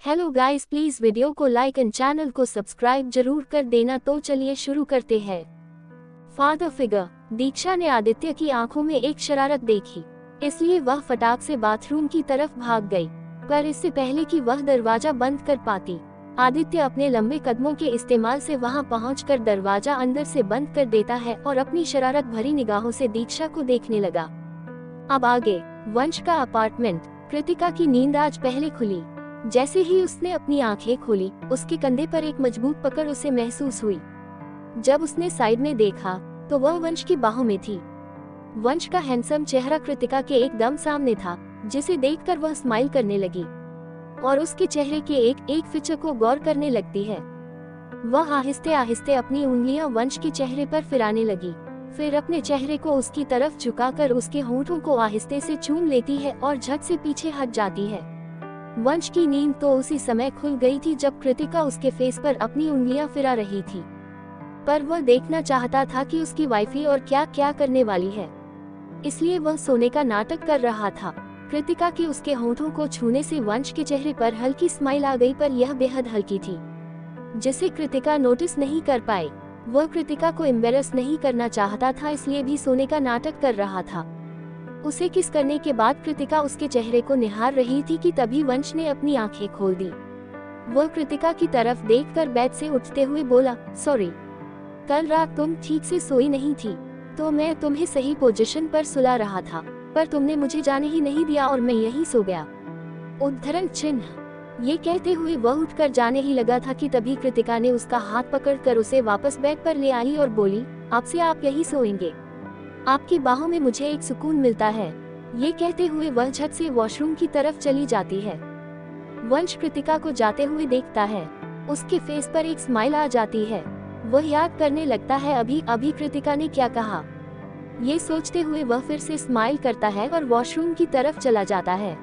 Hello guys, please video को like and channel को subscribe जरूर कर देना। तो चलिए शुरू करते हैं। Father figure. दीक्षा ने आदित्य की आंखों में एक शरारत देखी, इसलिए वह फटाक से बाथरूम की तरफ भाग गई। पर इससे पहले कि वह दरवाजा बंद कर पाती, आदित्य अपने लंबे कदमों के इस्तेमाल से वहां पहुंचकर दरवाजा अंदर से बंद कर देता है और अपनी शरारत भरी निगाहों से दीक्षा को देखने लगा। अब आगे। वंश का अपार्टमेंट। कृतिका की नींद आज पहले खुली। जैसे ही उसने अपनी आंखें खोली, उसके कंधे पर एक मजबूत पकड़ उसे महसूस हुई। जब उसने साइड में देखा तो वह वंश की बाहों में थी। वंश का हैंडसम चेहरा कृतिका के एकदम सामने था, जिसे देखकर वह स्माइल करने लगी और उसके चेहरे के एक एक फीचर को गौर करने लगती है। वह आहिस्ते आहिस्ते अपनी उंगलियां वंश के चेहरे पर फिराने लगी, फिर अपने चेहरे को उसकी तरफ झुकाकर उसके होंठों को आहिस्ते से चूम लेती है और झट से पीछे हट जाती है। वंश की नींद तो उसी समय खुल गई थी जब कृतिका उसके फेस पर अपनी उंगलियां फिरा रही थी, पर वह देखना चाहता था कि उसकी वाइफी और क्या क्या करने वाली है, इसलिए वह सोने का नाटक कर रहा था। कृतिका की उसके होंठों को छूने से वंश के चेहरे पर हल्की स्माइल आ गई, पर यह बेहद हल्की थी, जिसे कृतिका नोटिस नहीं कर पाई। वह कृतिका को एम्बेरस नहीं करना चाहता था, इसलिए भी सोने का नाटक कर रहा था। उसे किस करने के बाद कृतिका उसके चेहरे को निहार रही थी कि तभी वंश ने अपनी आंखें खोल दी। वह कृतिका की तरफ देखकर बेड से उठते हुए बोला, सॉरी, कल रात तुम ठीक से सोई नहीं थी, तो मैं तुम्हें सही पोजीशन पर सुला रहा था, पर तुमने मुझे जाने ही नहीं दिया और मैं यहीं सो गया। उद्धरण चिन्ह। ये कहते हुए वह उठकर जाने ही लगा था कि तभी कृतिका ने उसका हाथ पकड़कर उसे वापस बेड पर ले आई और बोली, अब से आप यहीं सोएंगे, आपकी बाहों में मुझे एक सुकून मिलता है। ये कहते हुए वह झट से वॉशरूम की तरफ चली जाती है। वंश कृतिका को जाते हुए देखता है, उसके फेस पर एक स्माइल आ जाती है। वह याद करने लगता है अभी अभी कृतिका ने क्या कहा। ये सोचते हुए वह फिर से स्माइल करता है और वॉशरूम की तरफ चला जाता है।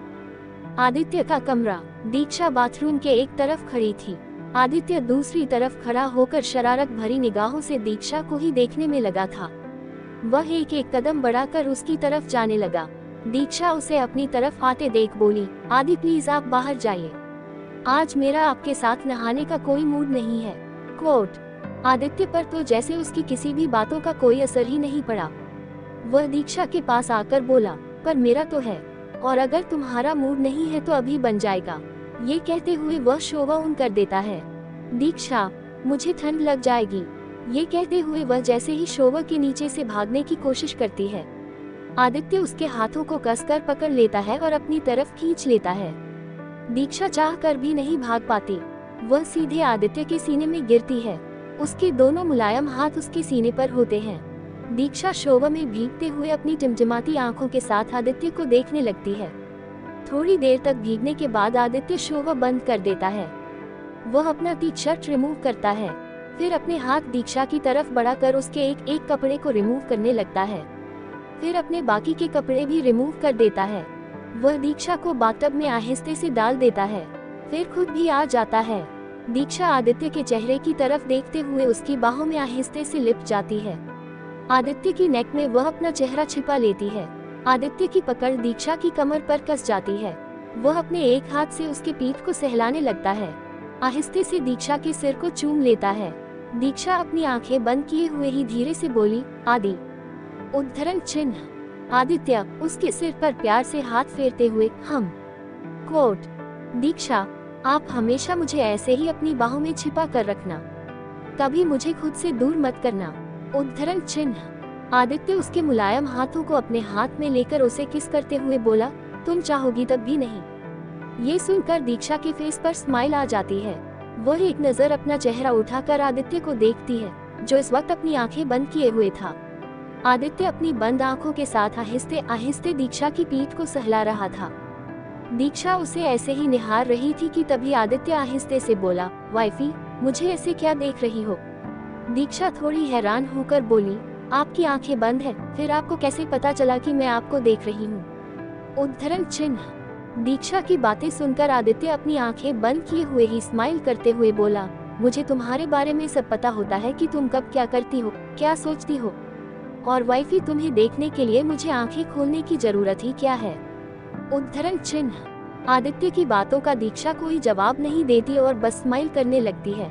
आदित्य का कमरा। दीक्षा बाथरूम के एक तरफ खड़ी थी, आदित्य दूसरी तरफ खड़ा होकर शरारत भरी निगाहों से दीक्षा को ही देखने में लगा था। वह एक एक कदम बढ़ाकर उसकी तरफ जाने लगा। दीक्षा उसे अपनी तरफ आते देख बोली, आदि प्लीज आप बाहर जाइए, आज मेरा आपके साथ नहाने का कोई मूड नहीं है। कोट। आदित्य पर तो जैसे उसकी किसी भी बातों का कोई असर ही नहीं पड़ा। वह दीक्षा के पास आकर बोला, पर मेरा तो है, और अगर तुम्हारा मूड नहीं है तो अभी बन जाएगा। ये कहते हुए वह शोवा ऑन कर देता है। दीक्षा, मुझे ठंड लग जाएगी। ये कहते हुए वह जैसे ही शोवर के नीचे से भागने की कोशिश करती है, आदित्य उसके हाथों को कसकर पकड़ लेता है और अपनी तरफ खींच लेता है। दीक्षा चाहकर भी नहीं भाग पाती, वह सीधे आदित्य के सीने में गिरती है। उसके दोनों मुलायम हाथ उसके सीने पर होते हैं। दीक्षा शोवर में भीगते हुए अपनी टिमटिमाती आंखों के साथ आदित्य को देखने लगती है। थोड़ी देर तक भीगने के बाद आदित्य शोवर बंद कर देता है। वह अपना टी शर्ट रिमूव करता है, फिर अपने हाथ दीक्षा की तरफ बढ़ाकर उसके एक एक कपड़े को रिमूव करने लगता है, फिर अपने बाकी के कपड़े भी रिमूव कर देता है। वह दीक्षा को बाथटब में आहिस्ते से डाल देता है, फिर खुद भी आ जाता है। दीक्षा आदित्य के चेहरे की तरफ देखते हुए उसकी बाहों में आहिस्ते से लिपट जाती है। आदित्य की नेक में वह अपना चेहरा छिपा लेती है। आदित्य की पकड़ दीक्षा की कमर पर कस जाती है। वह अपने एक हाथ से उसके पीठ को सहलाने लगता है, आहिस्ते से दीक्षा के सिर को चूम लेता है। दीक्षा अपनी आंखें बंद किए हुए ही धीरे से बोली, आदि। उद्धरण चिन्ह। आदित्य उसके सिर पर प्यार से हाथ फेरते हुए, हम। कोट। दीक्षा, आप हमेशा मुझे ऐसे ही अपनी बाहों में छिपा कर रखना, कभी मुझे खुद से दूर मत करना। उद्धरण चिन्ह। आदित्य उसके मुलायम हाथों को अपने हाथ में लेकर उसे किस करते हुए बोला, तुम चाहोगी तब भी नहीं। ये सुनकर दीक्षा के फेस पर स्माइल आ जाती है। वह एक नजर अपना चेहरा उठाकर आदित्य को देखती है, जो इस वक्त अपनी आंखें बंद किए हुए था। आदित्य अपनी बंद आंखों के साथ आहिस्ते आहिस्ते दीक्षा की पीठ को सहला रहा था। दीक्षा उसे ऐसे ही निहार रही थी कि तभी आदित्य आहिस्ते से बोला, वाइफी, मुझे ऐसे क्या देख रही हो। दीक्षा थोड़ी हैरान होकर बोली, आपकी आंखें बंद है, फिर आपको कैसे पता चला कि मैं आपको देख रही हूँ। उद्धरण चिन्ह। दीक्षा की बातें सुनकर आदित्य अपनी आंखें बंद किए हुए ही स्माइल करते हुए बोला, मुझे तुम्हारे बारे में सब पता होता है कि तुम कब क्या करती हो, क्या सोचती हो, और वाइफी तुम्हें देखने के लिए मुझे आंखें खोलने की जरूरत ही क्या है। उद्धरण चिन्ह। आदित्य की बातों का दीक्षा कोई जवाब नहीं देती और बस स्माइल करने लगती है।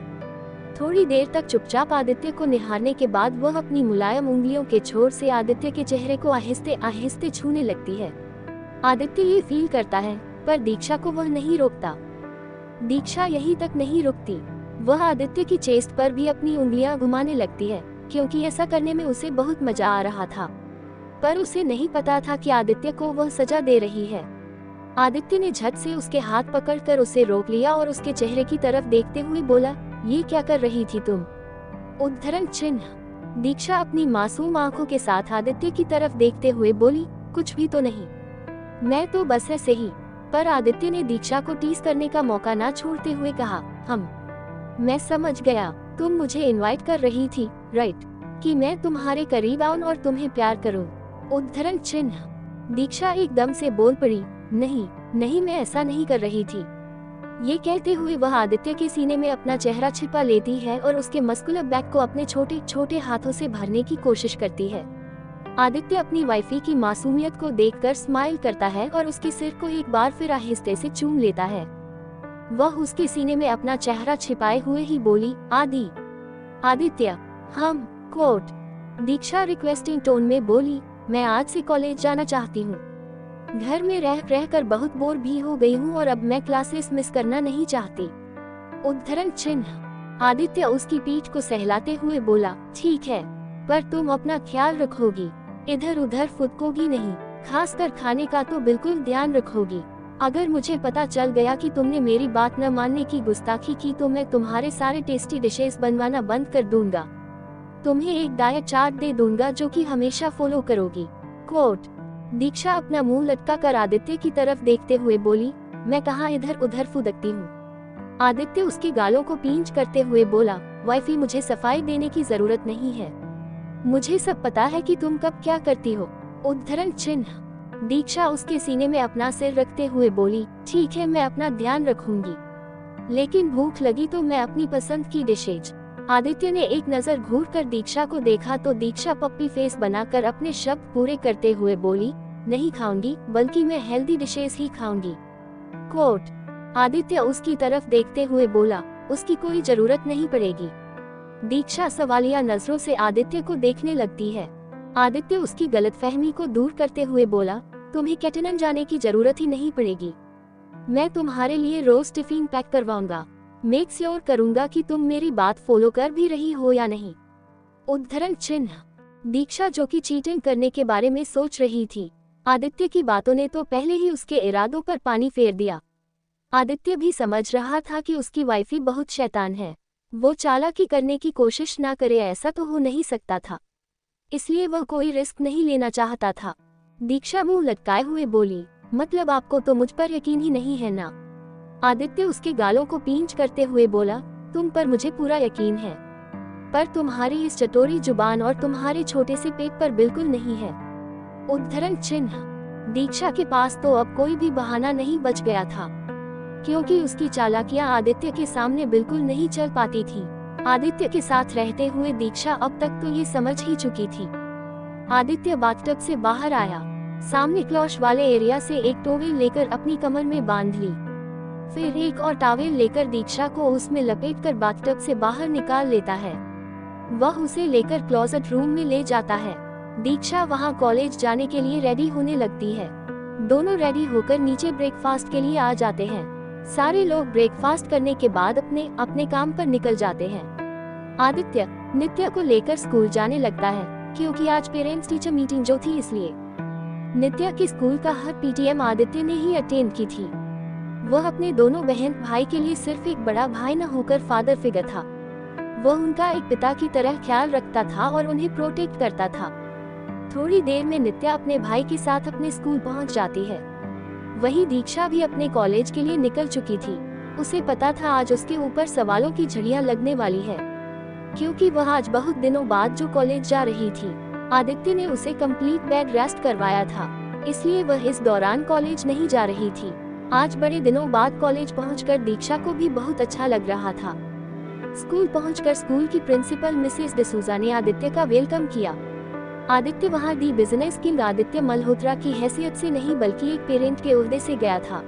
थोड़ी देर तक चुपचाप आदित्य को निहारने के बाद वह अपनी मुलायम उंगलियों के छोर से आदित्य के चेहरे को आहिस्ते आहिस्ते छूने लगती है। आदित्य ये फील करता है, पर दीक्षा को वह नहीं रोकता। दीक्षा यहीं तक नहीं रुकती, वह आदित्य की चेस्ट पर भी अपनी उंगलियां घुमाने लगती है, क्योंकि ऐसा करने में उसे बहुत मजा आ रहा था। पर उसे नहीं पता था कि आदित्य को वह सजा दे रही है। आदित्य ने झट से उसके हाथ पकड़कर उसे रोक लिया और उसके चेहरे की तरफ देखते हुए बोला, ये क्या कर रही थी तुम? उद्धरण चिन्ह। दीक्षा अपनी मासूम आंखों के साथ आदित्य की तरफ देखते हुए बोली, कुछ भी तो नहीं, मैं तो बस ऐसे ही। पर आदित्य ने दीक्षा को टीज करने का मौका ना छोड़ते हुए कहा, मैं समझ गया, तुम मुझे इनवाइट कर रही थी, राइट, कि मैं तुम्हारे करीब आऊं और तुम्हें प्यार करूं। उद्धरण चिन्ह। दीक्षा एकदम से बोल पड़ी, नहीं नहीं, मैं ऐसा नहीं कर रही थी। ये कहते हुए वह आदित्य के सीने में अपना चेहरा छिपा लेती है और उसके मस्कुलर बैक को अपने छोटे छोटे हाथों से भरने की कोशिश करती है। आदित्य अपनी वाइफी की मासूमियत को देखकर स्माइल करता है और उसके सिर को एक बार फिर आहिस्ते से चूम लेता है। वह उसके सीने में अपना चेहरा छिपाए हुए ही बोली, आदित्य, हम कोर्ट। दीक्षा रिक्वेस्टिंग टोन में बोली, मैं आज से कॉलेज जाना चाहती हूँ। घर में रह कर बहुत बोर भी हो गई हूँ और अब मैं क्लासेस मिस करना नहीं चाहती। उद्धरण चिन्ह। आदित्य उसकी पीठ को सहलाते हुए बोला, ठीक है, पर तुम अपना ख्याल रखोगी, इधर उधर फुदकोगी नहीं, खासकर खाने का तो बिल्कुल ध्यान रखोगी। अगर मुझे पता चल गया कि तुमने मेरी बात न मानने की गुस्ताखी की तो मैं तुम्हारे सारे टेस्टी डिशेस बनवाना बंद कर दूंगा। तुम्हें एक डाइट चार्ट दे दूंगा जो कि हमेशा फॉलो करोगी। कोट। दीक्षा अपना मुंह लटका कर आदित्य की तरफ देखते हुए बोली, मैं कहाँ इधर उधर फुदकती हूँ। आदित्य उसकी गालों को पींच करते हुए बोला, वाइफी, मुझे सफाई देने की जरूरत नहीं है, मुझे सब पता है कि तुम कब क्या करती हो। उद्धरण चिन्ह। दीक्षा उसके सीने में अपना सिर रखते हुए बोली, ठीक है, मैं अपना ध्यान रखूंगी, लेकिन भूख लगी तो मैं अपनी पसंद की डिशेज। आदित्य ने एक नजर घूर कर दीक्षा को देखा तो दीक्षा पप्पी फेस बनाकर अपने शब्द पूरे करते हुए बोली, नहीं खाऊंगी, बल्कि मैं हेल्दी डिशेज ही खाऊंगी। कोट। आदित्य उसकी तरफ देखते हुए बोला, उसकी कोई जरूरत नहीं पड़ेगी। दीक्षा सवालिया नजरों से आदित्य को देखने लगती है। आदित्य उसकी गलतफहमी को दूर करते हुए बोला, तुम्हें कैंटीन जाने की जरूरत ही नहीं पड़ेगी, मैं तुम्हारे लिए रोज टिफिन पैक करवाऊंगा, मेक श्योर करूंगा कि तुम मेरी बात फॉलो कर भी रही हो या नहीं। उद्धरण चिन्ह। दीक्षा जो कि चीटिंग करने के बारे में सोच रही थी, आदित्य की बातों ने तो पहले ही उसके इरादों पर पानी फेर दिया। आदित्य भी समझ रहा था कि उसकी वाइफी बहुत शैतान है, वो चालाकी करने की कोशिश ना करे ऐसा तो हो नहीं सकता था, इसलिए वह कोई रिस्क नहीं लेना चाहता था। दीक्षा मुंह लटकाए हुए बोली, मतलब आपको तो मुझ पर यकीन ही नहीं है ना? आदित्य उसके गालों को पींच करते हुए बोला, तुम पर मुझे पूरा यकीन है, पर तुम्हारी इस चटोरी जुबान और तुम्हारे छोटे से पेट पर बिल्कुल नहीं है। उद्धरण चिन्ह। दीक्षा के पास तो अब कोई भी बहाना नहीं बच गया था, क्योंकि उसकी चालाकियां आदित्य के सामने बिल्कुल नहीं चल पाती थी। आदित्य के साथ रहते हुए दीक्षा अब तक तो ये समझ ही चुकी थी। आदित्य बाथटब से बाहर आया, सामने क्लॉश वाले एरिया से एक टॉवेल लेकर अपनी कमर में बांध ली, फिर एक और टॉवेल लेकर दीक्षा को उसमें लपेटकर बाथटब से बाहर निकाल लेता है। वह उसे लेकर क्लोजेट रूम में ले जाता है। दीक्षा वहां कॉलेज जाने के लिए रेडी होने लगती है। दोनों रेडी होकर नीचे ब्रेकफास्ट के लिए आ जाते हैं। सारे लोग ब्रेकफास्ट करने के बाद अपने अपने काम पर निकल जाते हैं। आदित्य नित्या को लेकर स्कूल जाने लगता है, क्योंकि आज पेरेंट्स टीचर मीटिंग जो थी इसलिए। नित्या के स्कूल का हर पीटीएम आदित्य ने ही अटेंड की थी। वह अपने दोनों बहन भाई के लिए सिर्फ एक बड़ा भाई न होकर फादर फिगर था। वह उनका एक पिता की तरह ख्याल रखता था और उन्हें प्रोटेक्ट करता था। थोड़ी देर में नित्या अपने भाई के साथ अपने स्कूल पहुंच जाती है। वहीं दीक्षा भी अपने कॉलेज के लिए निकल चुकी थी। उसे पता था आज उसके ऊपर सवालों की झड़ियां लगने वाली है, क्योंकि वह आज बहुत दिनों बाद जो कॉलेज जा रही थी। आदित्य ने उसे कंप्लीट बेड रेस्ट करवाया था, इसलिए वह इस दौरान कॉलेज नहीं जा रही थी। आज बड़े दिनों बाद कॉलेज पहुंचकर दीक्षा को भी बहुत अच्छा लग रहा था। स्कूल पहुंचकर स्कूल की प्रिंसिपल मिसेस डिसूजा ने आदित्य का वेलकम किया। आदित्य वहां दी बिजनेस किंग आदित्य मल्होत्रा की हैसियत से नहीं बल्कि एक पेरेंट के ओहदे से गया था।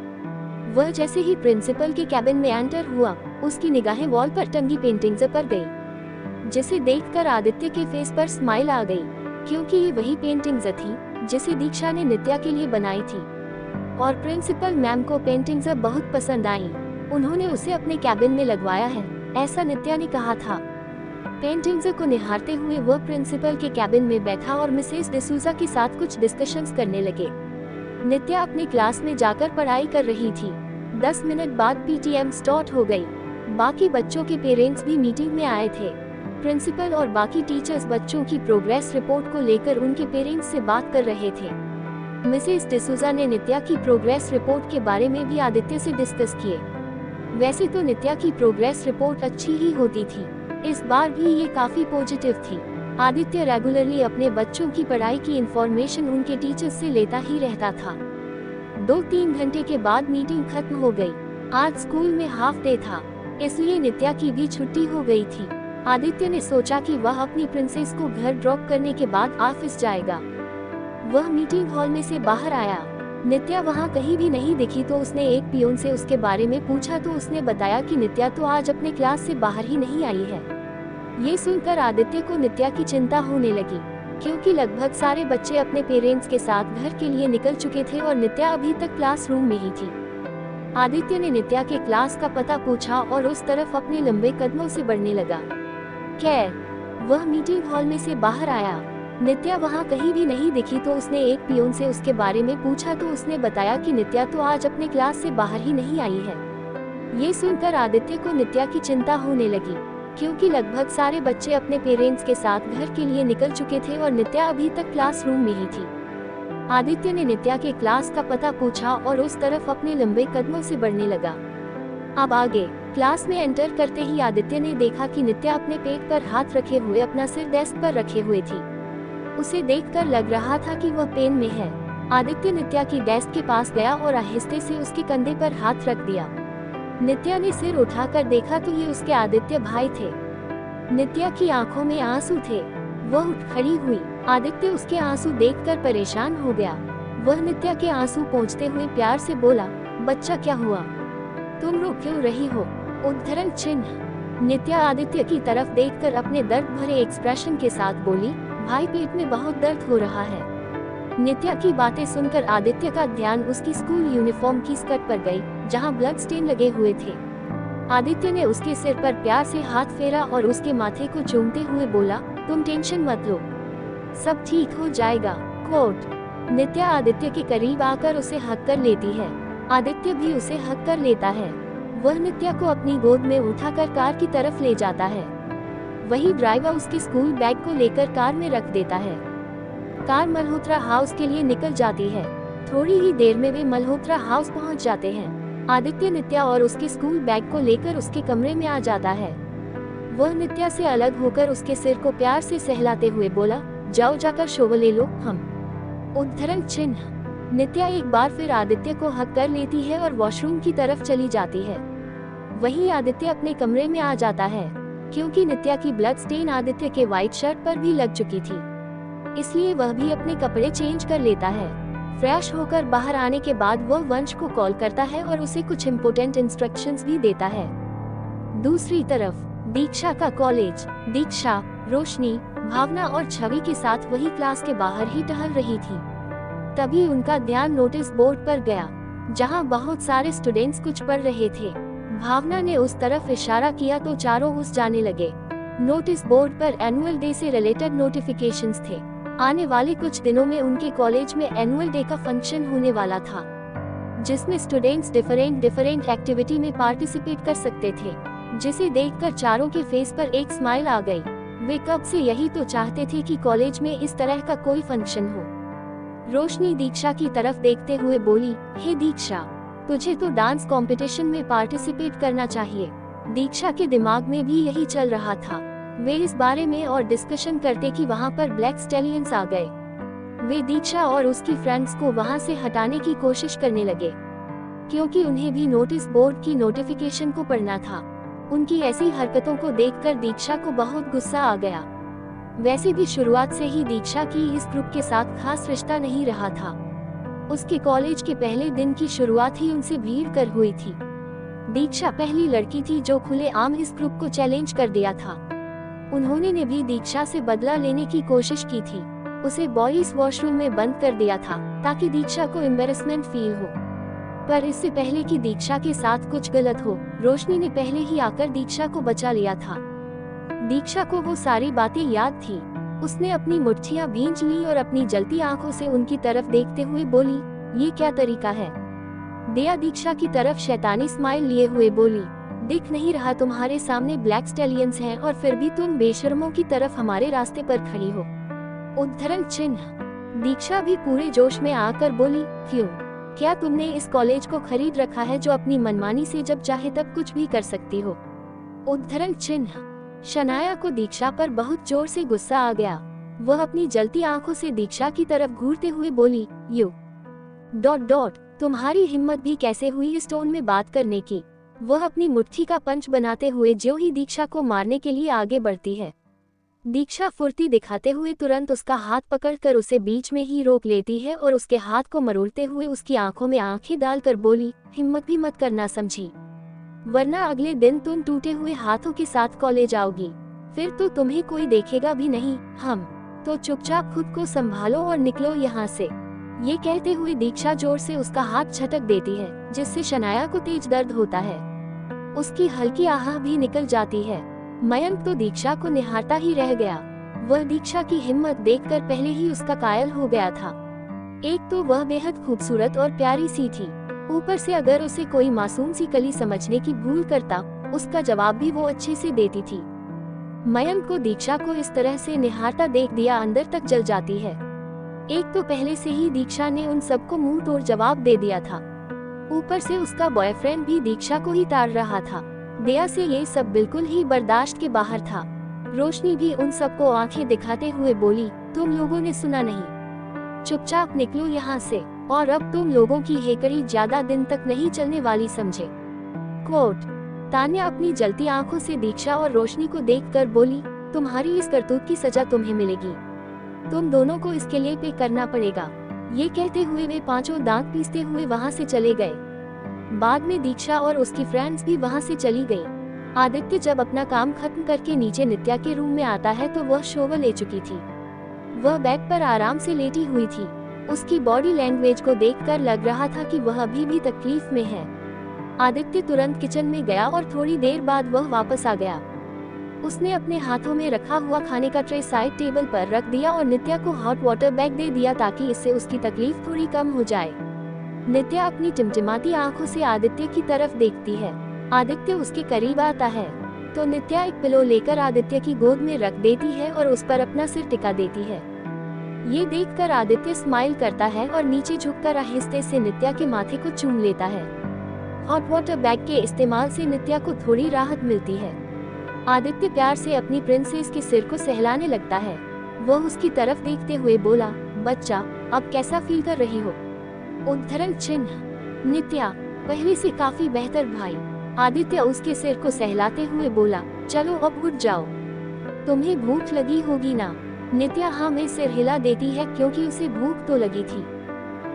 वह जैसे ही प्रिंसिपल के कैबिन में एंटर हुआ, उसकी निगाहें वॉल पर टंगी पेंटिंग्स पर गई, जिसे देखकर आदित्य के फेस पर स्माइल आ गई, क्योंकि ये वही पेंटिंग्स थी जिसे दीक्षा ने नित्या के लिए बनाई थी। और प्रिंसिपल मैम को पेंटिंग्स बहुत पसंद आई, उन्होंने उसे अपने कैबिन में लगवाया है, ऐसा नित्या ने कहा था। पेंटिंग्स को निहारते हुए वह प्रिंसिपल के कैबिन में बैठा और मिसेस डिसूजा के साथ कुछ डिस्कशंस करने लगे। नित्या अपनी क्लास में जाकर पढ़ाई कर रही थी। 10 मिनट बाद पीटीएम स्टार्ट हो गई। बाकी बच्चों के पेरेंट्स भी मीटिंग में आए थे। प्रिंसिपल और बाकी टीचर्स बच्चों की प्रोग्रेस रिपोर्ट को लेकर उनके पेरेंट्स से बात कर रहे थे। मिसेस डिसूजा ने नित्या की प्रोग्रेस रिपोर्ट के बारे में भी आदित्य से डिस्कस किए। वैसे तो नित्या की प्रोग्रेस रिपोर्ट अच्छी ही होती थी, इस बार भी ये काफी पॉजिटिव थी। आदित्य रेगुलरली अपने बच्चों की पढ़ाई की इंफॉर्मेशन उनके टीचर्स से लेता ही रहता था। 2-3 घंटे के बाद मीटिंग खत्म हो गई। आज स्कूल में हाफ डे था, इसलिए नित्या की भी छुट्टी हो गई थी। आदित्य ने सोचा कि वह अपनी प्रिंसेस को घर ड्रॉप करने के बाद ऑफिस जाएगा। वह मीटिंग हॉल में से बाहर आया। नित्या वहां कहीं भी नहीं दिखी तो उसने एक पियोन से उसके बारे में पूछा तो उसने बताया कि नित्या तो आज अपने क्लास से बाहर ही नहीं आई है। ये सुनकर आदित्य को नित्या की चिंता होने लगी, क्योंकि लगभग सारे बच्चे अपने पेरेंट्स के साथ घर के लिए निकल चुके थे और नित्या अभी तक क्लासरूम में ही थी। आदित्य ने नित्या के क्लास का पता पूछा और उस तरफ अपने लंबे कदमों से बढ़ने लगा। खैर, वह मीटिंग हॉल में से बाहर आया। नित्या वहां कहीं भी नहीं दिखी तो उसने एक पियोन से उसके बारे में पूछा तो उसने बताया कि नित्या तो आज अपने क्लास से बाहर ही नहीं आई है। ये सुनकर आदित्य को नित्या की चिंता होने लगी, क्योंकि लगभग सारे बच्चे अपने पेरेंट्स के साथ घर के लिए निकल चुके थे और नित्या अभी तक क्लासरूम में ही थी। आदित्य ने नित्या के क्लास का पता पूछा और उस तरफ अपने लंबे कदमों से बढ़ने लगा। अब आगे क्लास में एंटर करते ही आदित्य ने देखा कि नित्या अपने पेट पर हाथ रखे हुए अपना सिर डेस्क पर रखे हुए थी। उसे देखकर लग रहा था कि वह पेन में है। आदित्य नित्या की डेस्क के पास गया और आहिस्ते से उसके कंधे पर हाथ रख दिया। नित्या ने सिर उठाकर देखा तो ये उसके आदित्य भाई थे। नित्या की आंखों में आंसू थे। वह उठ खड़ी हुई। आदित्य उसके आंसू देखकर परेशान हो गया। वह नित्या के आंसू पोंछते हुए प्यार से बोला, बच्चा क्या हुआ, तुम रो क्यों रही हो? उद्धरण चिन्ह। नित्या आदित्य की तरफ देखकर अपने दर्द भरे एक्सप्रेशन के साथ बोली, भाई पेट में बहुत दर्द हो रहा है। नित्या की बातें सुनकर आदित्य का ध्यान उसकी स्कूल यूनिफॉर्म की स्कर्ट पर गई, जहां ब्लड स्टेन लगे हुए थे। आदित्य ने उसके सिर पर प्यार से हाथ फेरा और उसके माथे को चूमते हुए बोला, तुम टेंशन मत लो, सब ठीक हो जाएगा। कोट। नित्या आदित्य के करीब आकर उसे हक कर लेती है। आदित्य भी उसे हक कर लेता है। वह नित्या को अपनी गोद में उठाकर कार की तरफ ले जाता है। वही ड्राइवर उसके स्कूल बैग को लेकर कार में रख देता है। कार मल्होत्रा हाउस के लिए निकल जाती है। थोड़ी ही देर में वे मल्होत्रा हाउस पहुंच जाते हैं। आदित्य नित्या और उसके स्कूल बैग को लेकर उसके कमरे में आ जाता है। वह नित्या से अलग होकर उसके सिर को प्यार से सहलाते हुए बोला, जाओ जाकर शोवर ले लो। हम। उद्धरण चिन्ह। नित्या एक बार फिर आदित्य को हक कर लेती है और वॉशरूम की तरफ चली जाती है। वही आदित्य अपने कमरे में आ जाता है, क्योंकि नित्या की ब्लड स्टेन आदित्य के व्हाइट शर्ट पर भी लग चुकी थी, इसलिए वह भी अपने कपड़े चेंज कर लेता है। फ्रेश होकर बाहर आने के बाद वह वंश को कॉल करता है और उसे कुछ इम्पोर्टेंट इंस्ट्रक्शंस भी देता है। दूसरी तरफ दीक्षा का कॉलेज। दीक्षा, रोशनी, भावना और छवि के साथ वही क्लास के बाहर ही टहल रही थी। तभी उनका ध्यान नोटिस बोर्ड पर गया, जहां बहुत सारे स्टूडेंट्स कुछ पढ़ रहे थे। भावना ने उस तरफ इशारा किया तो चारों उस जाने लगे। नोटिस बोर्ड पर एनुअल डे से रिलेटेड नोटिफिकेशंस थे। आने वाले कुछ दिनों में उनके कॉलेज में एनुअल डे का फंक्शन होने वाला था, जिसमें स्टूडेंट्स डिफरेंट एक्टिविटी में पार्टिसिपेट कर सकते थे, जिसे देखकर चारों के फेस पर एक स्माइल आ गई। वे कब से यही तो चाहते थे कि कॉलेज में इस तरह का कोई फंक्शन हो। रोशनी दीक्षा की तरफ देखते हुए बोली, हे दीक्षा, तुझे तो डांस कंपटीशन में पार्टिसिपेट करना चाहिए। दीक्षा के दिमाग में भी यही चल रहा था। वे इस बारे में और डिस्कशन करते कि वहां पर ब्लैक स्टैलियंस आ गए। वे दीक्षा और उसकी फ्रेंड्स को वहां से हटाने की कोशिश करने लगे, क्योंकि उन्हें भी नोटिस बोर्ड की नोटिफिकेशन को पढ़ना था। उनकी ऐसी हरकतों को देखकर दीक्षा को बहुत गुस्सा आ गया। वैसे भी शुरुआत से ही दीक्षा की इस ग्रुप के साथ खास रिश्ता नहीं रहा था। उसके कॉलेज के पहले दिन की शुरुआत ही उनसे भीड़ कर हुई थी। दीक्षा पहली लड़की थी जो खुलेआम इस ग्रुप को चैलेंज कर दिया था। उन्होंने ने भी दीक्षा से बदला लेने की कोशिश की थी। उसे बॉयज वॉशरूम में बंद कर दिया था ताकि दीक्षा को एम्बैरेसमेंट फील हो। पर इससे पहले कि दीक्षा के साथ कुछ गलत हो, रोशनी ने पहले ही आकर दीक्षा को बचा लिया था। दीक्षा को वो सारी बातें याद थी। उसने अपनी मुट्ठियां भींच ली और अपनी जलती आंखों से उनकी तरफ देखते हुए बोली, ये क्या तरीका है? दया दीक्षा की तरफ शैतानी स्माइल लिए हुए बोली, दिख नहीं रहा तुम्हारे सामने ब्लैक स्टैलियंस हैं और फिर भी तुम बेशर्मों की तरफ हमारे रास्ते पर खड़ी हो। उद्धरण चिन्ह। दीक्षा भी पूरे जोश में आकर बोली, क्यों? क्या तुमने इस कॉलेज को खरीद रखा है जो अपनी मनमानी से जब चाहे तब कुछ भी कर सकती हो? उद्धरण चिन्ह। शनाया को दीक्षा पर बहुत जोर से गुस्सा आ गया। वह अपनी जलती आंखों से दीक्षा की तरफ घूरते हुए बोली, यू ... तुम्हारी हिम्मत भी कैसे हुई इस टोन में बात करने की? वह अपनी मुट्ठी का पंच बनाते हुए ज्यों ही दीक्षा को मारने के लिए आगे बढ़ती है। दीक्षा फुर्ती दिखाते हुए तुरंत उसका हाथ पकड़कर उसे बीच में ही रोक लेती है और उसके हाथ को मरोड़ते हुए उसकी आंखों में आंखें डालकर बोली, हिम्मत भी मत करना समझी, वरना अगले दिन तुम टूटे हुए हाथों के साथ कॉलेज आओगी, फिर तो तुम्हें कोई देखेगा भी नहीं। हम तो चुपचाप खुद को संभालो और निकलो यहाँ से। ये कहते हुए दीक्षा जोर से उसका हाथ झटक देती है, जिससे शनाया को तेज दर्द होता है। उसकी हल्की आह भी निकल जाती है। मयंक तो दीक्षा को निहारता ही रह गया। वह दीक्षा की हिम्मत देखकर पहले ही उसका कायल हो गया था। एक तो वह बेहद खूबसूरत और प्यारी सी थी, ऊपर से अगर उसे कोई मासूम सी कली समझने की भूल करता, उसका जवाब भी वो अच्छे से देती थी। मयंक को दीक्षा को इस तरह से निहारता देख दिया अंदर तक जल जाती है। एक तो पहले से ही दीक्षा ने उन सबको मुंह तोड़ जवाब दे दिया था, ऊपर से उसका बॉयफ्रेंड भी दीक्षा को ही ताड़ रहा था। दया से ये सब बिल्कुल ही बर्दाश्त के बाहर था। रोशनी भी उन सबको आंखें दिखाते हुए बोली, तुम लोगों ने सुना नहीं, चुपचाप निकलो यहाँ से, और अब तुम लोगों की हेकड़ी ज्यादा दिन तक नहीं चलने वाली समझे। कोट। तान्या अपनी जलती आंखों से दीक्षा और रोशनी को देखकर बोली, तुम्हारी इस करतूत की सजा तुम्हें मिलेगी, तुम दोनों को इसके लिए पे करना पड़ेगा। ये कहते हुए वे पांचों दांत पीसते हुए वहाँ से चले गए। बाद में दीक्षा और उसकी फ्रेंड्स भी वहाँ से चली गई। आदित्य जब अपना काम खत्म करके नीचे नित्या के रूम में आता है तो वह शोवर ले चुकी थी। वह बेड पर आराम से लेटी हुई थी। उसकी बॉडी लैंग्वेज को देखकर लग रहा था कि वह अभी भी तकलीफ में है। आदित्य तुरंत किचन में गया और थोड़ी देर बाद वह वापस आ गया। उसने अपने हाथों में रखा हुआ खाने का ट्रे साइड टेबल पर रख दिया और नित्या को हॉट वाटर बैग दे दिया ताकि इससे उसकी तकलीफ थोड़ी कम हो जाए। नित्या अपनी टिमटिमाती आंखों से आदित्य की तरफ देखती है। आदित्य उसके करीब आता है तो नित्या एक पिलो लेकर आदित्य की गोद में रख देती है और उस पर अपना सिर टिका देती है। ये देखकर आदित्य स्माइल करता है और नीचे झुककर आहिस्ते से नित्या के माथे को चूम लेता है। हॉट वाटर बैग के इस्तेमाल से नित्या को थोड़ी राहत मिलती है। आदित्य प्यार से अपनी प्रिंसेस के सिर को सहलाने लगता है। वह उसकी तरफ देखते हुए बोला, बच्चा अब कैसा फील कर रही हो? उद्धरण चिन्ह। नित्या, पहले से काफी बेहतर भाई। आदित्य उसके सिर को सहलाते हुए बोला, चलो अब उठ जाओ, तुम्हें भूख लगी होगी ना? नित्या हाँ में सिर हिला देती है क्योंकि उसे भूख तो लगी थी।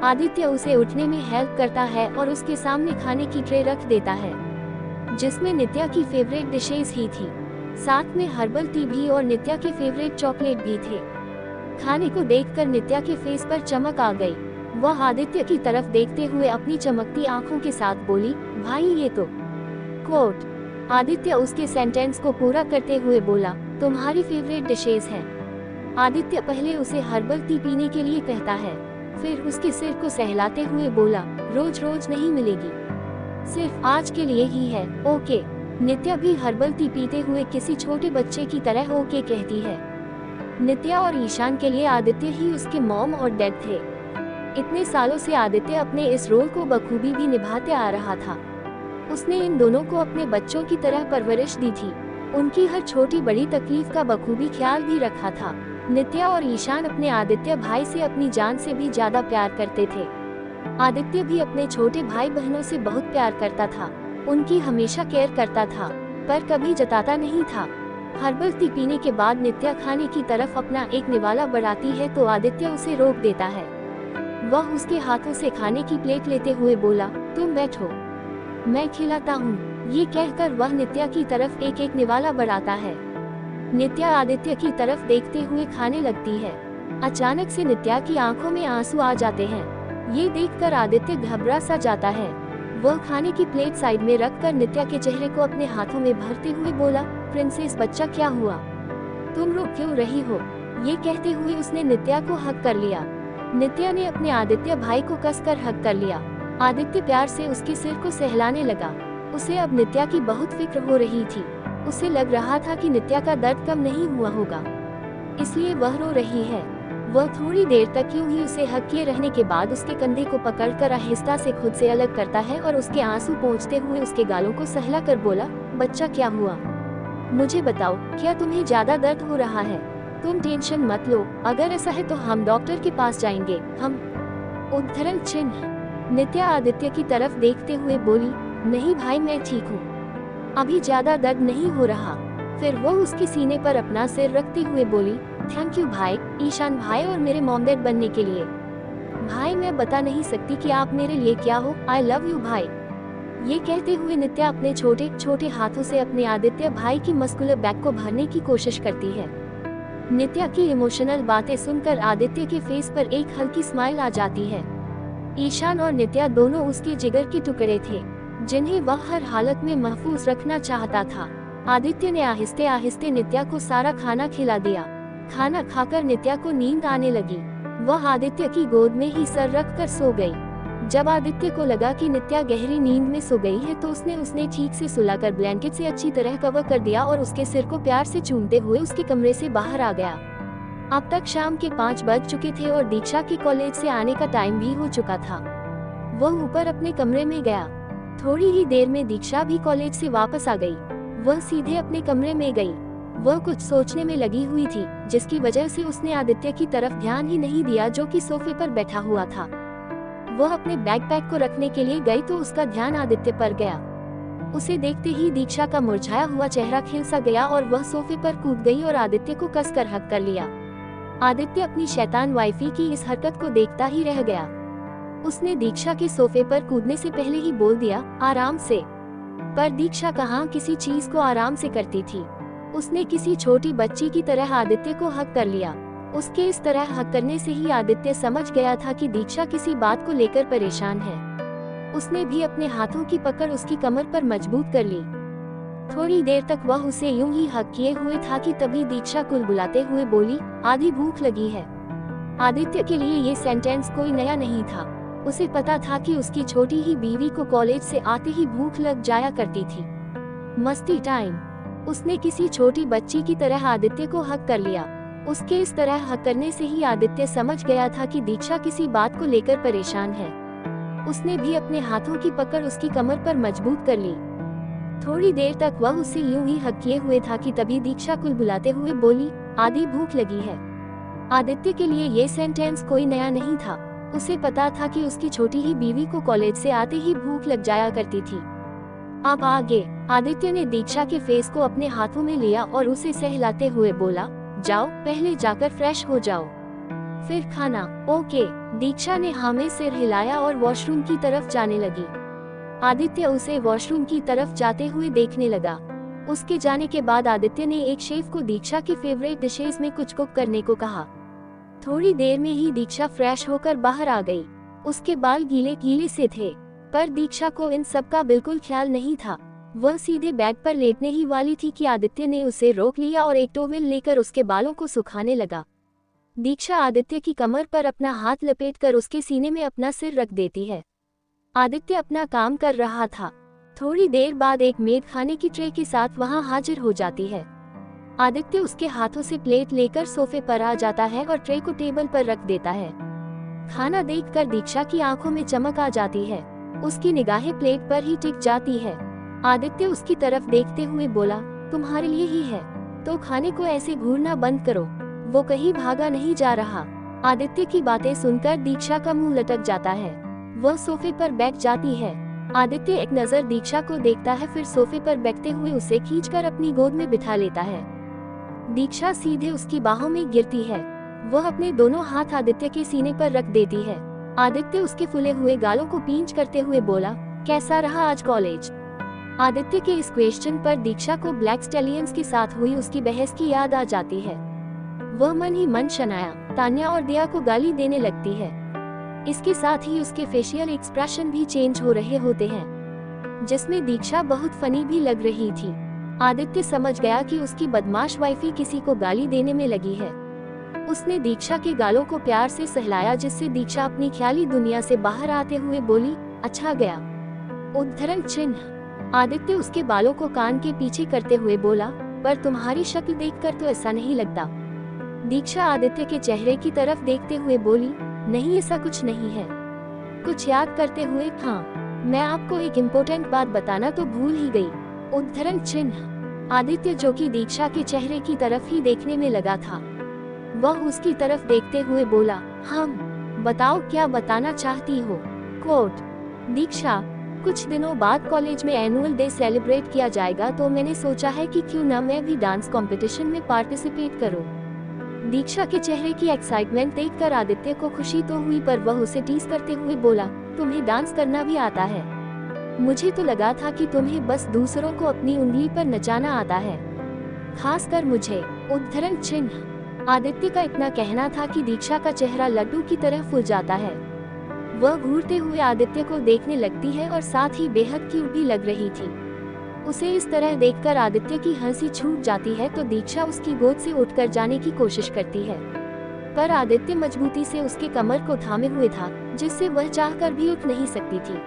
आदित्य उसे उठने में हेल्प करता है और उसके सामने खाने की ट्रे रख देता है जिसमें नित्या की फेवरेट डिशेज ही थी, साथ में हर्बल टी भी और नित्या के फेवरेट चॉकलेट भी थे। खाने को देखकर नित्या के फेस पर चमक आ गई। वह आदित्य की तरफ देखते हुए अपनी चमकती आंखों के साथ बोली, भाई ये तो। कोट। आदित्य उसके सेंटेंस को पूरा करते हुए बोला, तुम्हारी फेवरेट डिशेज हैं। आदित्य पहले उसे हर्बल टी पीने के लिए कहता है, फिर उसके सिर को सहलाते हुए बोला, रोज रोज नहीं मिलेगी, सिर्फ आज के लिए ही है, ओके। नित्या भी हर्बल टी पीते हुए किसी छोटे बच्चे की तरह ओके कहती है। नित्या और ईशान के लिए आदित्य ही उसके मॉम और डैड थे। इतने सालों से आदित्य अपने इस रोल को बखूबी भी निभाते आ रहा था। उसने इन दोनों को अपने बच्चों की तरह परवरिश दी थी। उनकी हर छोटी बड़ी तकलीफ का बखूबी ख्याल भी रखा था। नित्या और ईशान अपने आदित्य भाई से अपनी जान से भी ज्यादा प्यार करते थे। आदित्य भी अपने छोटे भाई बहनों से बहुत प्यार करता था, उनकी हमेशा केयर करता था, पर कभी जताता नहीं था। हर्बल टी पीने के बाद नित्या खाने की तरफ अपना एक निवाला बढ़ाती है तो आदित्य उसे रोक देता है। वह उसके हाथों से खाने की प्लेट लेते हुए बोला, तुम बैठो, मैं खिलाता हूँ। ये कहकर वह नित्या की तरफ एक एक निवाला बढ़ाता है। नित्या आदित्य की तरफ देखते हुए खाने लगती है। अचानक से नित्या की आंखों में आंसू आ जाते हैं। ये देखकर आदित्य घबरा सा जाता है। वह खाने की प्लेट साइड में रखकर नित्या के चेहरे को अपने हाथों में भरते हुए बोला, प्रिंसेस बच्चा क्या हुआ, तुम रो क्यों रही हो। ये कहते हुए उसने नित्या को हग कर लिया। नित्या ने अपने आदित्य भाई को कसकर हग कर लिया। आदित्य प्यार से उसके सिर को सहलाने लगा। उसे अब नित्या की बहुत फिक्र हो रही थी। उसे लग रहा था कि नित्या का दर्द कम नहीं हुआ होगा, इसलिए वह रो रही है। वह थोड़ी देर तक यूं ही उसे हग किए रहने के बाद उसके कंधे को पकड़कर आहिस्ता से खुद से अलग करता है और उसके आंसू पोंछते हुए उसके गालों को सहला कर बोला, बच्चा क्या हुआ, मुझे बताओ, क्या तुम्हें ज्यादा दर्द हो रहा है। तुम टेंशन मत लो, अगर ऐसा है तो हम डॉक्टर के पास जाएंगे। हम उद्धरण चिन्ह। नित्या आदित्य की तरफ देखते हुए बोली, नहीं भाई मैं ठीक हूँ, अभी ज्यादा दर्द नहीं हो रहा। फिर वो उसके सीने पर अपना सिर रखते हुए बोली, थैंक यू भाई, ईशान भाई और मेरे मॉम डैड बनने के लिए। भाई मैं बता नहीं सकती कि आप मेरे लिए क्या हो, आई लव यू भाई। ये कहते हुए नित्या अपने छोटे छोटे हाथों से अपने आदित्य भाई की मस्कुलर बैक को भरने की कोशिश करती है। नित्या की इमोशनल बातें सुनकर आदित्य के फेस पर एक हल्की स्माइल आ जाती है। ईशान और नित्या दोनों उसके जिगर के टुकड़े थे, जिन्हें वह हर हालत में महफूज रखना चाहता था। आदित्य ने आहिस्ते आहिस्ते नित्या को सारा खाना खिला दिया। खाना खाकर नित्या को नींद आने लगी। वह आदित्य की गोद में ही सर रखकर सो गई। जब आदित्य को लगा कि नित्या गहरी नींद में सो गई है तो उसने ठीक से सुलाकर ब्लैंकेट से अच्छी तरह कवर कर दिया और उसके सिर को प्यार से चूमते हुए उसके कमरे से बाहर आ गया। अब तक शाम के 5 बज चुके थे और दीक्षा की कॉलेज से आने का टाइम भी हो चुका था। वह ऊपर अपने कमरे में गया। थोड़ी ही देर में दीक्षा भी कॉलेज से वापस आ गई। वह सीधे अपने कमरे में गई। वह कुछ सोचने में लगी हुई थी, जिसकी वजह से उसने आदित्य की तरफ ध्यान ही नहीं दिया जो कि सोफे पर बैठा हुआ था। वह अपने बैकपैक को रखने के लिए गई तो उसका ध्यान आदित्य पर गया। उसे देखते ही दीक्षा का मुरझाया हुआ चेहरा खिल सा गया और वह सोफे पर कूद गई और आदित्य को कसकर हग कर लिया। आदित्य अपनी शैतान वाइफी की इस हरकत को देखता ही रह गया। उसने दीक्षा के सोफे पर कूदने से पहले ही बोल दिया, आराम से। पर दीक्षा कहाँ किसी चीज को आराम से करती थी। उसने किसी छोटी बच्ची की तरह आदित्य को हग कर लिया। उसके इस तरह हक करने से ही आदित्य समझ गया था कि दीक्षा किसी बात को लेकर परेशान है। उसने भी अपने हाथों की पकड़ उसकी कमर पर मजबूत कर ली। थोड़ी देर तक वह उसे यूं ही हक किए हुए था कि तभी दीक्षा कुलबुलाते हुए बोली, आधी भूख लगी है। आदित्य के लिए ये सेंटेंस कोई नया नहीं था। उसे पता था कि उसकी छोटी ही बीवी को कॉलेज से आते ही भूख लग जाया करती थी। मस्ती टाइम। उसने किसी छोटी बच्ची की तरह आदित्य को हक कर लिया। उसके इस तरह हक करने से ही आदित्य समझ गया था कि दीक्षा किसी बात को लेकर परेशान है। उसने भी अपने हाथों की पकड़ उसकी कमर पर मजबूत कर ली। थोड़ी देर तक वह उसे यूं ही हक किए हुए था कि तभी दीक्षा कुलबुलाते हुए बोली, आधी भूख लगी है। आदित्य के लिए ये सेंटेंस कोई नया नहीं था। उसे पता था कि उसकी छोटी ही बीवी को कॉलेज से आते ही भूख लग जाया करती थी। अब आगे आदित्य ने दीक्षा के फेस को अपने हाथों में लिया और उसे सहलाते हुए बोला, जाओ पहले जाकर फ्रेश हो जाओ, फिर खाना। ओके। दीक्षा ने हाँ में सिर हिलाया और वॉशरूम की तरफ जाने लगी। आदित्य उसे वॉशरूम की तरफ जाते हुए देखने लगा। उसके जाने के बाद आदित्य ने एक शेफ को दीक्षा की फेवरेट डिशेज में कुछ कुक करने को कहा। थोड़ी देर में ही दीक्षा फ्रेश होकर बाहर आ गई। उसके बाल गीले गीले से थे, पर दीक्षा को इन सब का बिल्कुल ख्याल नहीं था। वह सीधे बेड पर लेटने ही वाली थी कि आदित्य ने उसे रोक लिया और एक टॉवेल लेकर उसके बालों को सुखाने लगा। दीक्षा आदित्य की कमर पर अपना हाथ लपेटकर उसके सीने में अपना सिर रख देती है। आदित्य अपना काम कर रहा था। थोड़ी देर बाद एक मेड खाने की ट्रे के साथ वहां हाजिर हो जाती है। आदित्य उसके हाथों से प्लेट लेकर सोफे पर आ जाता है और ट्रे को टेबल पर रख देता है। खाना देखकर दीक्षा की आंखों में चमक आ जाती है। उसकी निगाहें प्लेट पर ही टिक जाती है। आदित्य उसकी तरफ देखते हुए बोला, तुम्हारे लिए ही है, तो खाने को ऐसे घूरना बंद करो, वो कहीं भागा नहीं जा रहा। आदित्य की बातें सुनकर दीक्षा का मुंह लटक जाता है। वह सोफे पर बैठ जाती है। आदित्य एक नजर दीक्षा को देखता है, फिर सोफे पर बैठते हुए उसे खींचकर अपनी गोद में बिठा लेता है। दीक्षा सीधे उसकी बाहों में गिरती है। वह अपने दोनों हाथ आदित्य के सीने पर रख देती है। आदित्य उसके फूले हुए गालों को पींच करते हुए बोला, कैसा रहा आज कॉलेज? आदित्य के इस क्वेश्चन पर दीक्षा को ब्लैक स्टैलियंस के साथ हुई उसकी बहस की याद आ जाती है। वह मन ही मन शनाया, तान्या और दिया को गाली देने लगती है। इसके साथ ही उसके फेशियल एक्सप्रेशन भी चेंज हो रहे होते हैं, जिसमें दीक्षा बहुत फनी भी लग रही थी। आदित्य समझ गया कि उसकी बदमाश वाइफी किसी को गाली देने में लगी है। उसने दीक्षा के गालों को प्यार से सहलाया, जिससे दीक्षा अपनी ख्याली दुनिया से बाहर आते हुए बोली, अच्छा गया। उद्धरण चिन्ह। आदित्य उसके बालों को कान के पीछे करते हुए बोला, पर तुम्हारी शक्ल देखकर तो ऐसा नहीं लगता। दीक्षा आदित्य के चेहरे की तरफ देखते हुए बोली, नहीं ऐसा कुछ नहीं है। कुछ याद करते हुए, हाँ मैं आपको एक इम्पोर्टेंट बात बताना तो भूल ही गई। उद्धरण चिन्ह। आदित्य जो कि दीक्षा के चेहरे की तरफ ही देखने में लगा था, वह उसकी तरफ देखते हुए बोला, हम बताओ क्या बताना चाहती हो। कोट। दीक्षा, कुछ दिनों बाद कॉलेज में एनुअल डे सेलिब्रेट किया जाएगा, तो मैंने सोचा है कि क्यों ना मैं भी डांस कंपटीशन में पार्टिसिपेट करूं। दीक्षा के चेहरे की एक्साइटमेंट देखकर आदित्य को खुशी तो हुई, पर वह उसे टीज करते हुए बोला, तुम्हें डांस करना भी आता है? मुझे तो लगा था कि तुम्हें बस दूसरों को अपनी उंगली पर नचाना आता है, खासकर मुझे। उद्धरण चिन्ह। आदित्य का इतना कहना था कि दीक्षा का चेहरा लड्डू की तरह फूल जाता है। वह घूरते हुए आदित्य को देखने लगती है और साथ ही बेहद क्यूट भी लग रही थी। उसे इस तरह देखकर आदित्य की हंसी छूट जाती है, तो दीक्षा उसकी गोद से उठकर जाने की कोशिश करती है, पर आदित्य मजबूती से उसके कमर को थामे हुए था, जिससे वह चाहकर भी उठ नहीं सकती थी।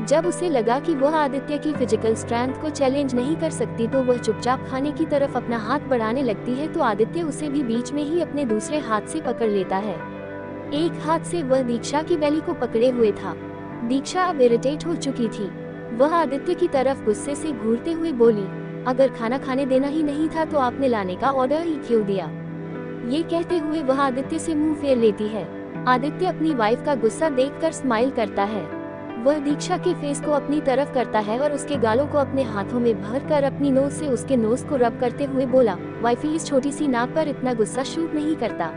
जब उसे लगा कि वह आदित्य की फिजिकल स्ट्रेंथ को चैलेंज नहीं कर सकती, तो वह चुपचाप खाने की तरफ अपना हाथ बढ़ाने लगती है, तो आदित्य उसे भी बीच में ही अपने दूसरे हाथ से पकड़ लेता है। एक हाथ से वह दीक्षा की बेली को पकड़े हुए था। दीक्षा अब इरिटेट हो चुकी थी। वह आदित्य की तरफ गुस्से से घूरते हुए बोली, अगर खाना खाने देना ही नहीं था तो आपने लाने का ऑर्डर ही क्यों दिया? ये कहते हुए वह आदित्य से मुंह फेर लेती है। आदित्य अपनी वाइफ का गुस्सा देखकर स्माइल करता है। वह दीक्षा के फेस को अपनी तरफ करता है और उसके गालों को अपने हाथों में भरकर अपनी नोज से उसके नोज को रब करते हुए बोला, वाइफी इस छोटी सी नाक पर इतना गुस्सा शूट नहीं करता।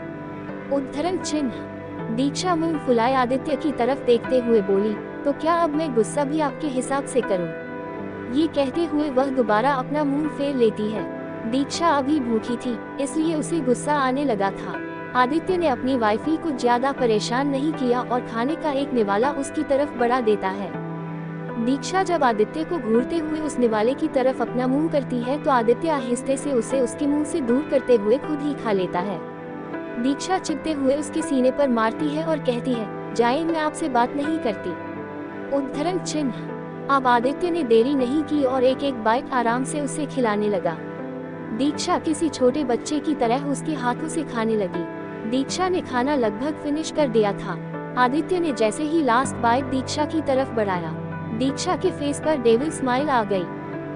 उद्धरण चिन्ह। दीक्षा मुंह फुलाए आदित्य की तरफ देखते हुए बोली, तो क्या अब मैं गुस्सा भी आपके हिसाब से करूं? ये कहते हुए वह दोबारा अपना मुंह फेर लेती है। दीक्षा अभी भूखी थी, इसलिए उसे गुस्सा आने लगा था। आदित्य ने अपनी वाइफी को ज्यादा परेशान नहीं किया और खाने का एक निवाला उसकी तरफ बढ़ा देता है। दीक्षा जब आदित्य को घूरते हुए उस निवाले की तरफ अपना मुंह करती है, तो आदित्य आहिस्ते से उसे उसके मुंह से दूर करते हुए खुद ही खा लेता है। दीक्षा चिढ़ते हुए उसके सीने पर मारती है और कहती है, जाए, मैं आपसे बात नहीं करती। उद्धरण चिन्ह। अब आदित्य ने देरी नहीं की और एक एक बाइट आराम से उसे खिलाने लगा। दीक्षा किसी छोटे बच्चे की तरह उसके हाथों से खाने लगी। दीक्षा ने खाना लगभग फिनिश कर दिया था। आदित्य ने जैसे ही लास्ट बाइट दीक्षा की तरफ बढ़ाया, दीक्षा के फेस पर डेविल स्माइल आ गई।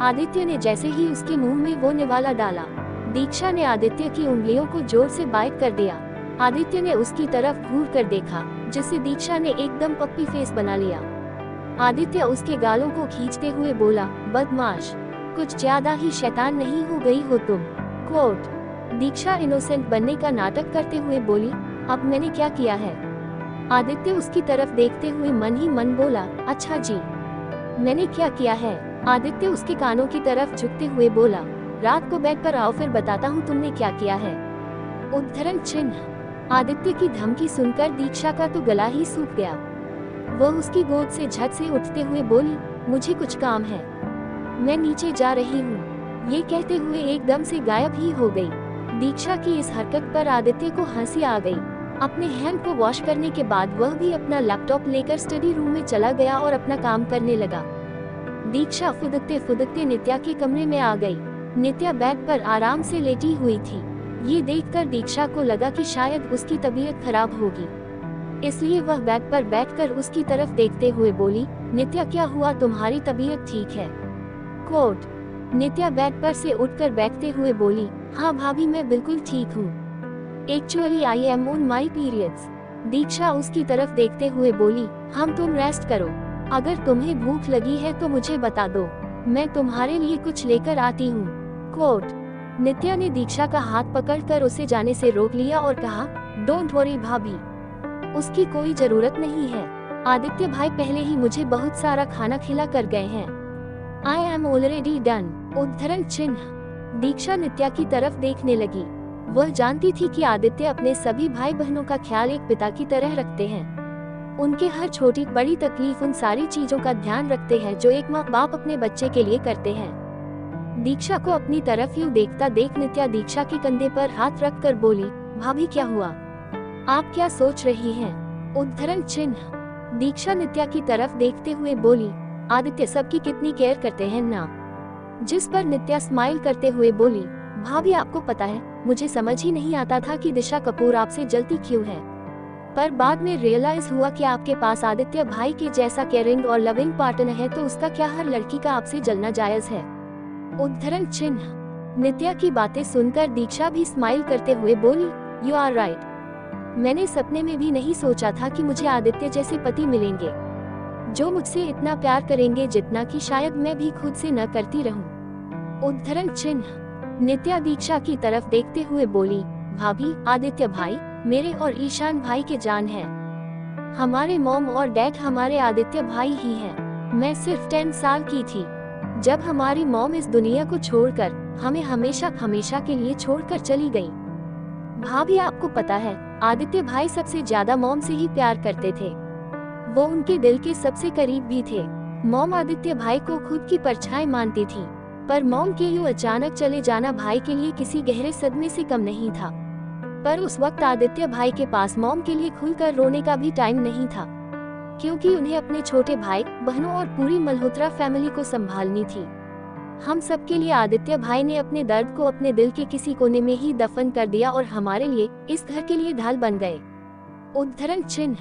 आदित्य ने जैसे ही उसके मुंह में वो निवाला डाला, दीक्षा ने आदित्य की उंगलियों को जोर से बाइट कर दिया। आदित्य ने उसकी तरफ घूर कर देखा, जिससे दीक्षा ने एकदम पप्पी फेस बना लिया। आदित्य उसके गालों को खींचते हुए बोला, बदमाश, कुछ ज्यादा ही शैतान नहीं हो गई हो तुम। कोट। दीक्षा इनोसेंट बनने का नाटक करते हुए बोली, अब मैंने क्या किया है? आदित्य उसकी तरफ देखते हुए मन ही मन बोला, अच्छा जी, मैंने क्या किया है? आदित्य उसके कानों की तरफ झुकते हुए बोला, रात को बेड पर आओ, फिर बताता हूँ तुमने क्या किया है। उद्धरण चिन्ह। आदित्य की धमकी सुनकर दीक्षा का तो गला ही सूख गया। वह उसकी गोद से झट से उठते हुए बोली, मुझे कुछ काम है, मैं नीचे जा रही हूँ। ये कहते हुए एकदम से गायब ही हो गई। दीक्षा की इस हरकत पर आदित्य को हंसी आ गई। अपने हैंड को वॉश करने के बाद वह भी अपना लैपटॉप लेकर स्टडी रूम में चला गया और अपना काम करने लगा। दीक्षा फुदकते फुदकते नित्या के कमरे में आ गई। नित्या बेड पर आराम से लेटी हुई थी। ये देखकर दीक्षा को लगा कि शायद उसकी तबीयत खराब होगी, इसलिए वह बेड पर बैठकर उसकी तरफ देखते हुए बोली, नित्या क्या हुआ, तुम्हारी तबीयत ठीक है? कोट। नित्या बेड पर से उठकर बैठते हुए बोली, हाँ भाभी, मैं बिल्कुल ठीक हूँ। Actually I am on my periods. Diksha उसकी तरफ देखते हुए बोली, हम तुम रेस्ट करो, अगर तुम्हें भूख लगी है तो मुझे बता दो, मैं तुम्हारे लिए कुछ लेकर आती हूँ। कोट। नित्या ने दीक्षा का हाथ पकड़कर उसे जाने से रोक लिया और कहा, डोंट वरी भाभी। उसकी कोई जरूरत नहीं है। आदित्य भाई पहले ही मुझे बहुत सारा खाना खिला कर गए हैं। I am already done. उद्धरण चिन्ह। दीक्षा नित्या की तरफ देखने लगी। वह जानती थी कि आदित्य अपने सभी भाई बहनों का ख्याल एक पिता की तरह रखते हैं। उनके हर छोटी बड़ी तकलीफ, उन सारी चीजों का ध्यान रखते हैं जो एक माँ बाप अपने बच्चे के लिए करते हैं। दीक्षा को अपनी तरफ यूं देखता देख नित्या दीक्षा के कंधे पर हाथ रख कर बोली, भाभी क्या हुआ? आप क्या सोच रही हैं? उद्धरण चिन्ह। दीक्षा नित्या की तरफ देखते हुए बोली, आदित्य सबकी कितनी केयर करते हैं ना। जिस पर नित्या स्माइल करते हुए बोली, भाभी आपको पता है, मुझे समझ ही नहीं आता था कि दिशा कपूर आपसे जलती क्यों है, पर बाद में रियलाइज हुआ कि आपके पास आदित्य भाई के जैसा केयरिंग और लविंग पार्टनर है तो उसका क्या हर लड़की का आपसे जलना जायज है। उद्धरण चिन्ह। नित्या की बातें सुनकर दीक्षा भी स्माइल करते हुए बोली, यू आर राइट। मैंने सपने में भी नहीं सोचा था कि मुझे आदित्य जैसे पति मिलेंगे जो मुझसे इतना प्यार करेंगे जितना कि शायद मैं भी खुद से न करती रहूं। उद्धरण चिन्ह। नित्या दीक्षा की तरफ देखते हुए बोली, भाभी आदित्य भाई मेरे और ईशान भाई के जान हैं। हमारे मॉम और डैड हमारे आदित्य भाई ही हैं। मैं सिर्फ 10 साल की थी जब हमारी मॉम इस दुनिया को छोड़कर हमें हमेशा हमेशा के लिए छोड़कर चली गई। भाभी आपको पता है, आदित्य भाई सबसे ज्यादा मॉम से ही प्यार करते थे। वो उनके दिल के सबसे करीब भी थे। मॉम आदित्य भाई को खुद की परछाई मानती थी, पर मॉम के यूं अचानक चले जाना भाई के लिए किसी गहरे सदमे से कम नहीं था। पर उस वक्त आदित्य भाई के पास मॉम के लिए खुलकर रोने का भी टाइम नहीं था, क्योंकि उन्हें अपने छोटे भाई बहनों और पूरी मल्होत्रा फैमिली को संभालनी थी। हम सबके लिए आदित्य भाई ने अपने दर्द को अपने दिल के किसी कोने में ही दफन कर दिया और हमारे लिए इस घर के लिए ढाल बन गए। उद्धरण चिन्ह।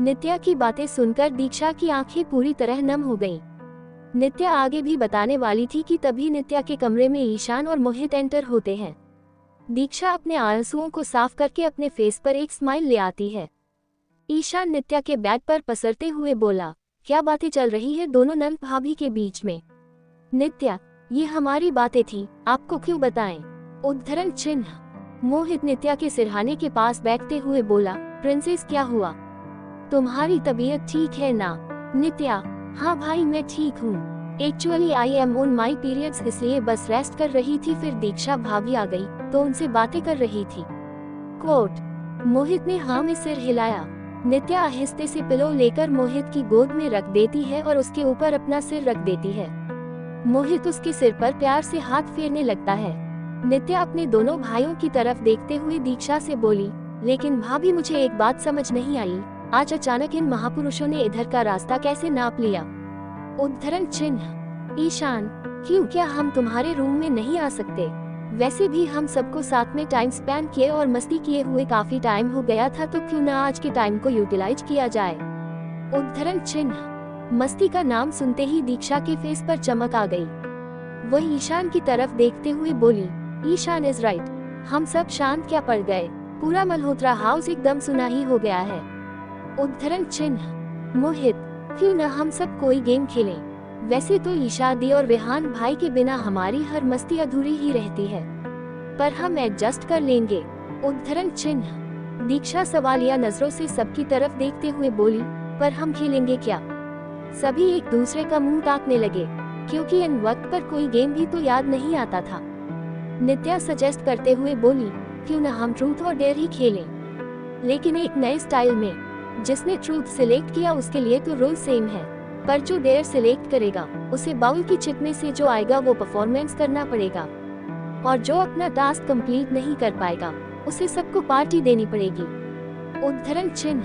नित्या की बातें सुनकर दीक्षा की आंखें पूरी तरह नम हो गईं। नित्या आगे भी बताने वाली थी कि तभी नित्या के कमरे में ईशान और मोहित एंटर होते हैं। दीक्षा अपने आंसुओं को साफ करके अपने फेस पर एक स्माइल ले आती है। ईशान नित्या के बेड पर पसरते हुए बोला, क्या बातें चल रही है दोनों नंद भाभी के बीच में? नित्या, ये हमारी बातें थी, आपको क्यों बताएं? उद्धरण चिन्ह। मोहित नित्या के सिरहाने के पास बैठते हुए बोला, प्रिंसेस क्या हुआ? तुम्हारी तबीयत ठीक है ना? नित्या, हाँ भाई मैं ठीक हूँ। Actually I am on my periods, इसलिए बस रेस्ट कर रही थी। फिर दीक्षा भाभी आ गई तो उनसे बातें कर रही थी। कोट। मोहित ने हाँ में सिर हिलाया। नित्या आहिस्ते से पिलो लेकर मोहित की गोद में रख देती है और उसके ऊपर अपना सिर रख देती है। मोहित उसके सिर पर प्यार से हाथ फेरने लगता है। नित्या अपने दोनों भाइयों की तरफ देखते हुए दीक्षा से बोली, लेकिन भाभी मुझे एक बात समझ नहीं आई, आज अचानक इन महापुरुषों ने इधर का रास्ता कैसे नाप लिया? उद्धरण चिन्ह। ईशान, क्यों, क्या हम तुम्हारे रूम में नहीं आ सकते? वैसे भी हम सबको साथ में टाइम स्पेंड किए और मस्ती किए हुए काफी टाइम हो गया था, तो क्यों ना आज के टाइम को यूटिलाइज किया जाए? उद्धरण चिन्ह। मस्ती का नाम सुनते ही दीक्षा के फेस पर चमक आ गई। वह ईशान की तरफ देखते हुए बोली, ईशान इज राइट, हम सब शांत क्या पड़ गए, पूरा मल्होत्रा हाउस एकदम सुनाही हो गया है। उद्धरण चिन्ह। मोहित, क्यों न हम सब कोई गेम खेलें? वैसे तो ईशा दी और रेहान भाई के बिना हमारी हर मस्ती अधूरी ही रहती है, पर हम एडजस्ट कर लेंगे। उद्धरण चिन्ह। दीक्षा सवालिया नजरों से सबकी तरफ देखते हुए बोली, पर हम खेलेंगे क्या? सभी एक दूसरे का मुंह ताकने लगे, क्योंकि इन वक्त पर कोई गेम भी तो याद नहीं आता था। नित्या सजेस्ट करते हुए बोली, क्यों न हम ट्रूथ और डेयर ही खेलें, लेकिन एक नए स्टाइल में। जिसने ट्रूथ सिलेक्ट किया उसके लिए तो रूल सेम है, पर जो डेयर सिलेक्ट करेगा उसे बाउल की चिट में से जो आएगा वो परफॉर्मेंस करना पड़ेगा, और जो अपना टास्क कंप्लीट नहीं कर पाएगा उसे सबको पार्टी देनी पड़ेगी। उद्धरण चिन्ह।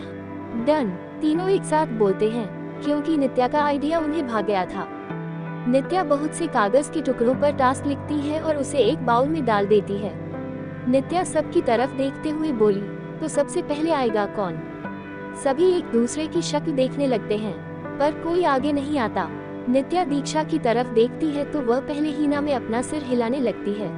डन। तीनों एक साथ बोलते हैं, क्योंकि नित्या का आइडिया उन्हें भाग गया था। नित्या बहुत से कागज के टुकड़ों पर टास्क लिखती है और उसे एक बाउल में डाल देती है। नित्या सबकी तरफ देखते हुए बोली, तो सबसे पहले आएगा कौन? सभी एक दूसरे की शक्ल देखने लगते हैं, पर कोई आगे नहीं आता। नित्या दीक्षा की तरफ देखती है तो वह पहले हीना में अपना सिर हिलाने लगती है।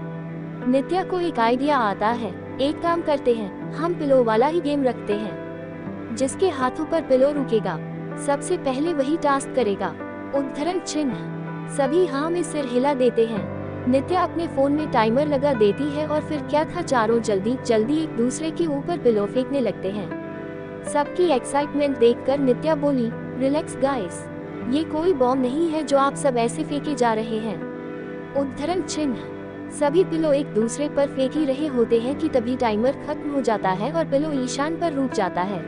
नित्या को एक आइडिया आता है, एक काम करते हैं, हम पिलो वाला ही गेम रखते हैं। जिसके हाथों पर पिलो रुकेगा सबसे पहले वही टास्क करेगा। उद्धरण चिन्ह। सभी हाँ में सिर हिला देते हैं। नित्या अपने फोन में टाइमर लगा देती है और फिर क्या था, चारों जल्दी जल्दी एक दूसरे के ऊपर पिलो फेंकने लगते हैं। सबकी एक्साइटमेंट देखकर नित्या बोली, रिलैक्स गाइस, ये कोई बॉम्ब नहीं है जो आप सब ऐसे फेंके जा रहे हैं। उद्धरण चिन्ह। सभी पिलो एक दूसरे पर फेंक ही रहे होते हैं कि तभी टाइमर खत्म हो जाता है और पिलो ईशान पर रुक जाता है।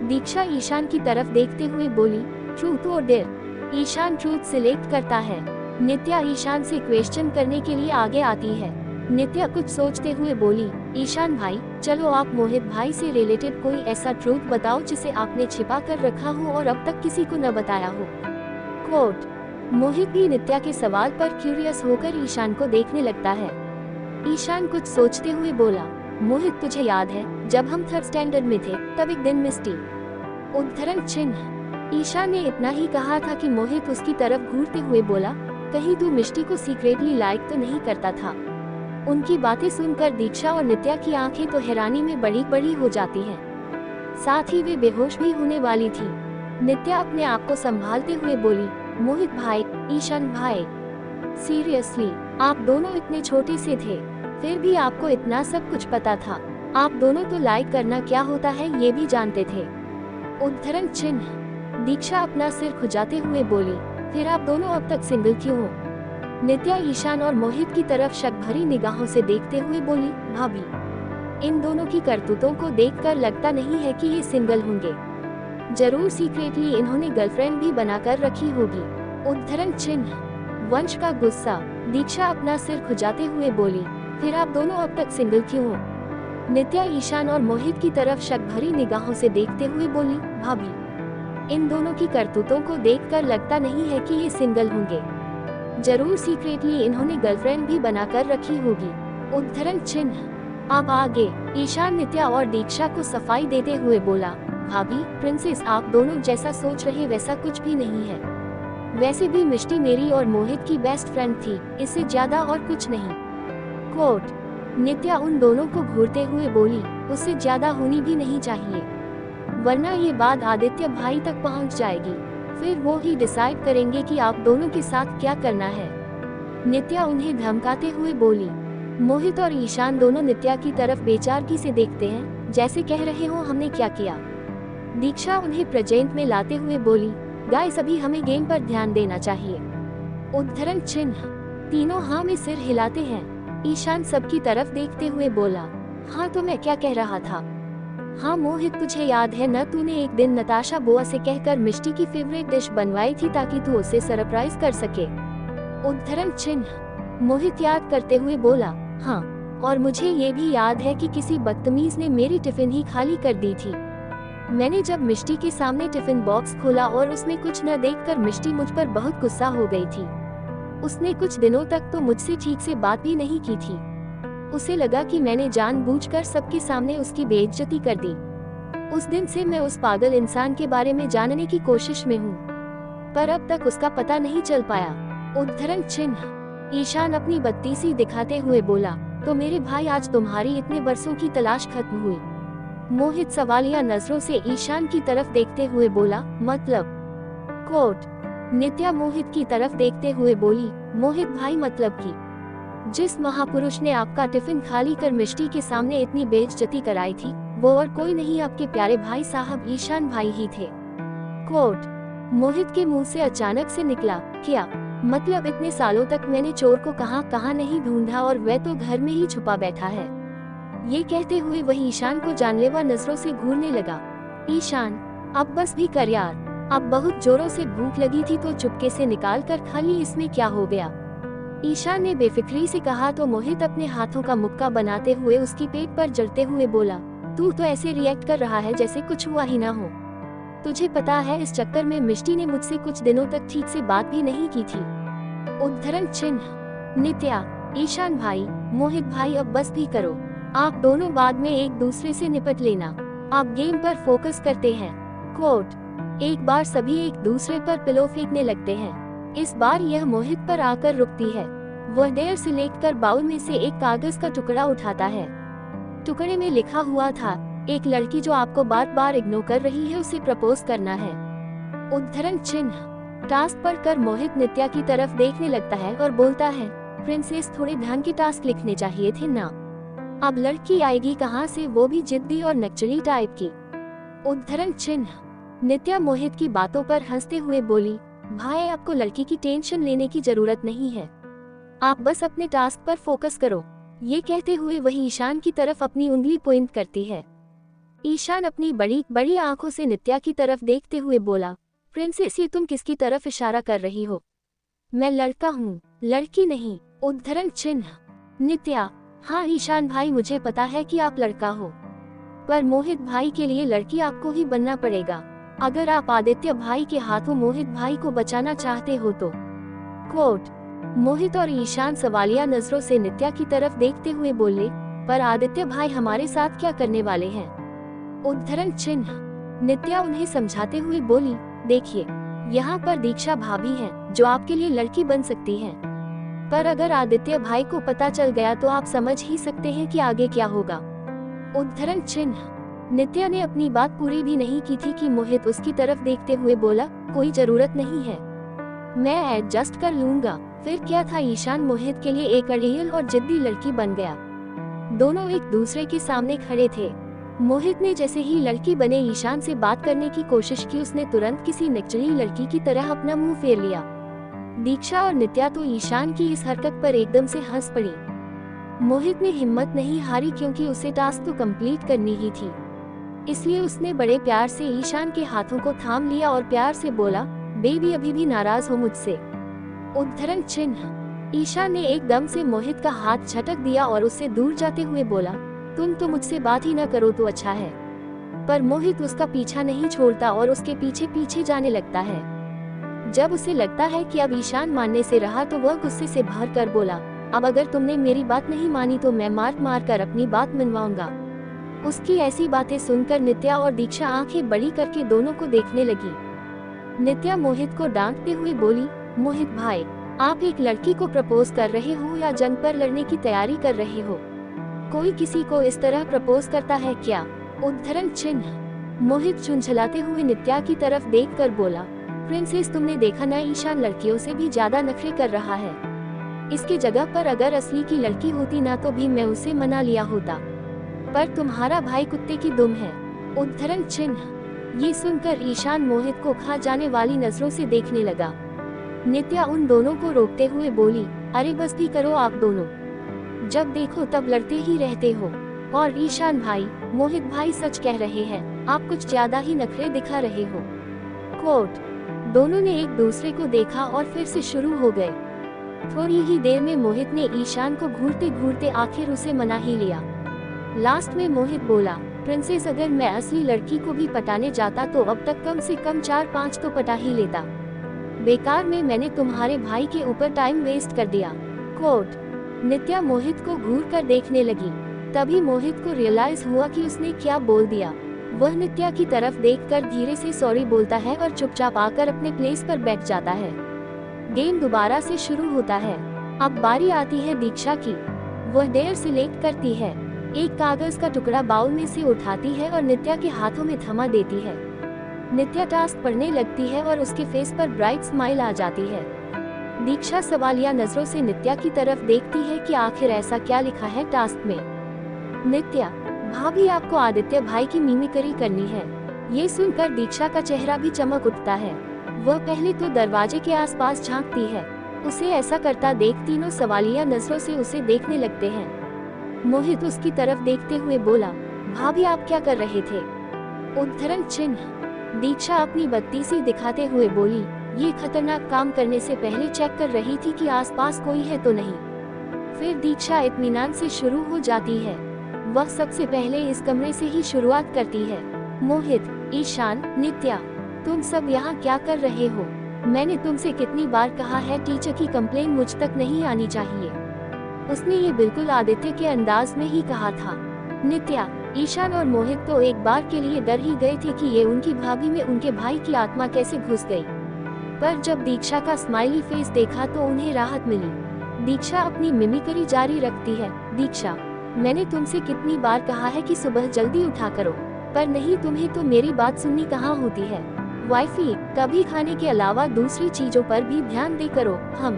दीक्षा ईशान की तरफ देखते हुए बोली, ट्रूथ और डेयर। ईशान ट्रूथ सिलेक्ट करता है। नित्या ईशान से क्वेश्चन करने के लिए आगे आती है। नित्या कुछ सोचते हुए बोली, ईशान भाई, चलो आप मोहित भाई से रिलेटेड कोई ऐसा ट्रूथ बताओ जिसे आपने छिपा कर रखा हो और अब तक किसी को न बताया हो। कोट। मोहित भी नित्या के सवाल पर क्यूरियस होकर ईशान को देखने लगता है। ईशान कुछ सोचते हुए बोला, मोहित तुझे याद है जब हम 3rd स्टैंडर्ड में थे तब एक दिन मिस्टी। उद्धरण चिन्ह। ईशान ने इतना ही कहा था कि मोहित उसकी तरफ घूरते हुए बोला, कहीं तू मिष्टी को सीक्रेटली लाइक तो नहीं करता था। उनकी बातें सुनकर दीक्षा और नित्या की आंखें तो हैरानी में बड़ी बड़ी हो जाती हैं। साथ ही वे बेहोश भी होने वाली थी। नित्या अपने आप को संभालते हुए बोली, मोहित भाई, ईशान भाई, सीरियसली आप दोनों इतने छोटे से थे, फिर भी आपको इतना सब कुछ पता था। आप दोनों तो लाइक करना क्या होता है ये भी जानते थे। उद्धरण चिन्ह। दीक्षा अपना सिर खुजाते हुए बोली, फिर आप दोनों अब तक सिंगल क्यों हो? नित्या ईशान और मोहित की तरफ शक भरी निगाहों से देखते हुए बोली, भाभी, इन दोनों की करतूतों को देखकर लगता नहीं है कि ये सिंगल होंगे। जरूर सीक्रेटली इन्होंने गर्लफ्रेंड भी बनाकर रखी होगी। उद्धरण चिन्ह। वंश का गुस्सा। दीक्षा अपना सिर खुजाते हुए बोली, फिर आप दोनों अब तक सिंगल क्यों हो? नित्या ईशान और मोहित की तरफ शक भरी निगाहों से देखते हुए बोली, भाभी, इन दोनों की करतूतों को देखकर लगता नहीं है कि ये सिंगल होंगे। जरूर सीक्रेटली इन्होंने गर्लफ्रेंड भी बनाकर रखी होगी। उद्धरण चिन्ह। अब आगे। ईशान नित्या और दीक्षा को सफाई देते हुए बोला, भाभी, प्रिंसेस आप दोनों जैसा सोच रहे वैसा कुछ भी नहीं है। वैसे भी मिष्टी मेरी और मोहित की बेस्ट फ्रेंड थी, इससे ज्यादा और कुछ नहीं। कोट। नित्या उन दोनों को घूरते हुए बोली, उससे ज्यादा होनी भी नहीं चाहिए, वरना ये बात आदित्य भाई तक पहुंच जाएगी। फिर वो ही डिसाइड करेंगे कि आप दोनों के साथ क्या करना है। नित्या उन्हें धमकाते हुए बोली। मोहित और ईशान दोनों नित्या की तरफ बेचारगी से देखते हैं, जैसे कह रहे हो हमने क्या किया। दीक्षा उन्हें प्रेजेंट में लाते हुए बोली, गाइस अभी हमें गेम पर ध्यान देना चाहिए। उद्धरण चिन्ह। तीनों हाँ में सिर हिलाते हैं। ईशान सबकी तरफ देखते हुए बोला, हाँ तो मैं क्या कह रहा था। हाँ मोहित, तुझे याद है न, तूने एक दिन नताशा बुआ से कहकर मिष्टी की फेवरेट डिश बनवाई थी ताकि तू उसे सरप्राइज कर सके। उद्धरण चिन्ह। मोहित याद करते हुए बोला, हाँ, और मुझे ये भी याद है कि किसी बदतमीज ने मेरी टिफिन ही खाली कर दी थी। मैंने जब मिष्टी के सामने टिफिन बॉक्स खोला और उसमें कुछ न देखकर मिष्टी मुझ पर बहुत गुस्सा हो गई थी। उसने कुछ दिनों तक तो मुझसे ठीक से बात भी नहीं की थी। उसे लगा कि मैंने जानबूझकर सबके सामने उसकी बेइज्जती कर दी। उस दिन से मैं उस पागल इंसान के बारे में जानने की कोशिश में हूँ, पर अब तक उसका पता नहीं चल पाया। उद्धरण चिन्ह। ईशान अपनी बत्तीसी दिखाते हुए बोला, तो मेरे भाई आज तुम्हारी इतने बरसों की तलाश खत्म हुई। मोहित सवालिया नजरों से ईशान की तरफ देखते हुए बोला, मतलब। कोट। नित्या मोहित की तरफ देखते हुए बोली, मोहित भाई मतलब कि जिस महापुरुष ने आपका टिफिन खाली कर मिष्टी के सामने इतनी बेइज्जती कराई थी, वो और कोई नहीं आपके प्यारे भाई साहब ईशान भाई ही थे। कोट। मोहित के मुंह से अचानक से निकला, क्या मतलब इतने सालों तक मैंने चोर को कहाँ कहाँ नहीं ढूंढा और वह तो घर में ही छुपा बैठा है। ये कहते हुए वही ईशान को जानलेवा नजरों से घूरने लगा। ईशान, अब बस भी कर यार, अब बहुत जोरों से भूख लगी थी तो चुपके से निकाल कर खा ली, इसमें क्या हो गया। ईशान ने बेफिक्री से कहा तो मोहित अपने हाथों का मुक्का बनाते हुए उसकी पेट पर जलते हुए बोला, तू तो ऐसे रिएक्ट कर रहा है जैसे कुछ हुआ ही ना हो। तुझे पता है इस चक्कर में मिष्टी ने मुझसे कुछ दिनों तक ठीक से बात भी नहीं की थी। उद्धरण चिन्ह। नित्या, ईशान भाई, मोहित भाई अब बस भी करो, आप दोनों बाद में एक दूसरे से निपट लेना, आप गेम पर फोकस करते हैं। कोट। एक बार सभी एक दूसरे पर पिलो फेंकने लगते हैं। इस बार यह मोहित पर आकर रुकती है। वह देर से लेकर बाउल में से एक कागज का टुकड़ा उठाता है। टुकड़े में लिखा हुआ था, एक लड़की जो आपको बार बार इग्नोर कर रही है उसे प्रपोज करना है। उद्धरण चिन्ह। टास्क पढ़कर मोहित नित्या की तरफ देखने लगता है और बोलता है, प्रिंसेस थोड़े ढंग के टास्क लिखने चाहिए थे ना, अब लड़की आएगी कहाँ से, वो भी जिद्दी और नक्चली टाइप की। उद्धरण चिन्ह। नित्या मोहित की बातों पर हंसते हुए बोली, भाई आपको लड़की की टेंशन लेने की जरूरत नहीं है, आप बस अपने टास्क पर फोकस करो। ये कहते हुए वही ईशान की तरफ अपनी उंगली पॉइंट करती है। ईशान अपनी बड़ी बड़ी आंखों से नित्या की तरफ देखते हुए बोला, प्रिंसेस ये तुम किसकी तरफ इशारा कर रही हो? मैं लड़का हूँ, लड़की नहीं। उद्धरण चिन्ह। नित्या, हाँ ईशान भाई मुझे पता है कि आप लड़का हो, पर मोहित भाई के लिए लड़की आपको ही बनना पड़ेगा। अगर आप आदित्य भाई के हाथों मोहित भाई को बचाना चाहते हो तो। कोट। मोहित और ईशान सवालिया नजरों से नित्या की तरफ देखते हुए बोले, पर आदित्य भाई हमारे साथ क्या करने वाले हैं? उद्धरण चिन्ह। नित्या उन्हें समझाते हुए बोली, देखिए यहाँ पर दीक्षा भाभी हैं जो आपके लिए लड़की बन सकती हैं, पर अगर आदित्य भाई को पता चल गया तो आप समझ ही सकते हैं कि आगे क्या होगा। उद्धरण चिन्ह। नित्या ने अपनी बात पूरी भी नहीं की थी कि मोहित उसकी तरफ देखते हुए बोला, कोई जरूरत नहीं है, मैं एडजस्ट कर लूंगा। फिर क्या था, ईशान मोहित के लिए एक अड़ियल और जिद्दी लड़की बन गया। दोनों एक दूसरे के सामने खड़े थे। मोहित ने जैसे ही लड़की बने ईशान से बात करने की कोशिश की, उसने तुरंत किसी निचली लड़की की तरह अपना मुंह फेर लिया। दीक्षा और नित्या तो ईशान की इस हरकत पर एकदम से हंस पड़ी। मोहित ने हिम्मत नहीं हारी क्योंकि उसे टास्क तो कंप्लीट करनी ही थी, इसलिए उसने बड़े प्यार से ईशान के हाथों को थाम लिया और प्यार से बोला, बेबी अभी भी नाराज हो मुझसे? उद्धरण चिन्ह। ईशान ने एकदम से मोहित का हाथ झटक दिया और उससे दूर जाते हुए बोला, तुम तो मुझसे बात ही न करो तो अच्छा है। पर मोहित उसका पीछा नहीं छोड़ता और उसके पीछे पीछे जाने लगता है। जब उसे लगता है कि अब ईशान मानने से रहा तो वह गुस्से से भर कर बोला, अब अगर तुमने मेरी बात नहीं मानी तो मैं मार मार कर अपनी बात मनवाऊंगा। उसकी ऐसी बातें सुनकर नित्या और दीक्षा आंखें बड़ी करके दोनों को देखने लगी। नित्या मोहित को डांटते हुए बोली, मोहित भाई आप एक लड़की को प्रपोज कर रहे हो या जंग पर लड़ने की तैयारी कर रहे हो? कोई किसी को इस तरह प्रपोज करता है क्या? उद्धरण चिन्ह। मोहित झुंझलाते हुए नित्या की तरफ देखकर बोला, प्रिंसेस तुमने देखा ना, ईशान लड़कियों से भी ज्यादा नखरे कर रहा है। इसकी जगह पर अगर असली की लड़की होती ना तो भी मैं उसे मना लिया होता, पर तुम्हारा भाई कुत्ते की दुम है। उद्धरण चिन्ह। ये सुनकर ईशान मोहित को खा जाने वाली नजरों से देखने लगा। नित्या उन दोनों को रोकते हुए बोली, अरे बस भी करो आप दोनों, जब देखो तब लड़ते ही रहते हो। और ईशान भाई, मोहित भाई सच कह रहे हैं, आप कुछ ज्यादा ही नखरे दिखा रहे हो। कोट। दोनों ने एक दूसरे को देखा और फिर से शुरू हो गए। थोड़ी ही देर में मोहित ने ईशान को घूरते घूरते आखिर उसे मना ही लिया। लास्ट में मोहित बोला, प्रिंसेस अगर मैं असली लड़की को भी पटाने जाता तो अब तक कम से कम 4-5 तो पटा ही लेता। बेकार में मैंने तुम्हारे भाई के ऊपर टाइम वेस्ट कर दिया। कोट। नित्या मोहित को घूर कर देखने लगी। तभी मोहित को रियलाइज हुआ कि उसने क्या बोल दिया। वह नित्या की तरफ देखकर धीरे से सॉरी बोलता है और चुपचाप आकर अपने प्लेस पर बैठ जाता है। गेम दोबारा से शुरू होता है। अब बारी आती है दीक्षा की। वह डेयर सिलेक्ट करती है, एक कागज का टुकड़ा बाउल में से उठाती है और नित्या के हाथों में थमा देती है। नित्या टास्क पढ़ने लगती है और उसके फेस पर ब्राइट स्माइल आ जाती है। दीक्षा सवालिया नजरों से नित्या की तरफ देखती है कि आखिर ऐसा क्या लिखा है टास्क में। नित्या, भाभी आपको आदित्य भाई की मिमिक्री करनी है। ये सुनकर दीक्षा का चेहरा भी चमक उठता है। वह पहले तो दरवाजे के आसपास झांकती है। उसे ऐसा करता देख तीनों सवालिया नजरों से उसे देखने लगते हैं। मोहित उसकी तरफ देखते हुए बोला, भाभी आप क्या कर रहे थे? उद्धरण चिन्ह। दीक्षा अपनी बत्तीसी दिखाते हुए बोली, ये खतरनाक काम करने से पहले चेक कर रही थी कि आसपास कोई है तो नहीं। फिर दीक्षा इत्मीनान से शुरू हो जाती है। वह सबसे पहले इस कमरे से ही शुरुआत करती है। मोहित, ईशान, नित्या, तुम सब यहाँ क्या कर रहे हो? मैंने तुमसे कितनी बार कहा है टीचर की कंप्लेन मुझ तक नहीं आनी चाहिए। उसने ये बिल्कुल आदित्य के अंदाज में ही कहा था। नित्या, ईशान और मोहित तो एक बार के लिए डर ही गए थे कि ये उनकी भाभी में उनके भाई की आत्मा कैसे घुस गई, पर जब दीक्षा का स्माइली फेस देखा तो उन्हें राहत मिली। दीक्षा अपनी मिमिक्री जारी रखती है, दीक्षा, मैंने तुमसे कितनी बार कहा है कि सुबह जल्दी उठा करो, पर नहीं, तुम्हें तो मेरी बात सुननी कहाँ होती है। वाइफी, कभी खाने के अलावा दूसरी चीजों पर भी ध्यान दे करो। हम।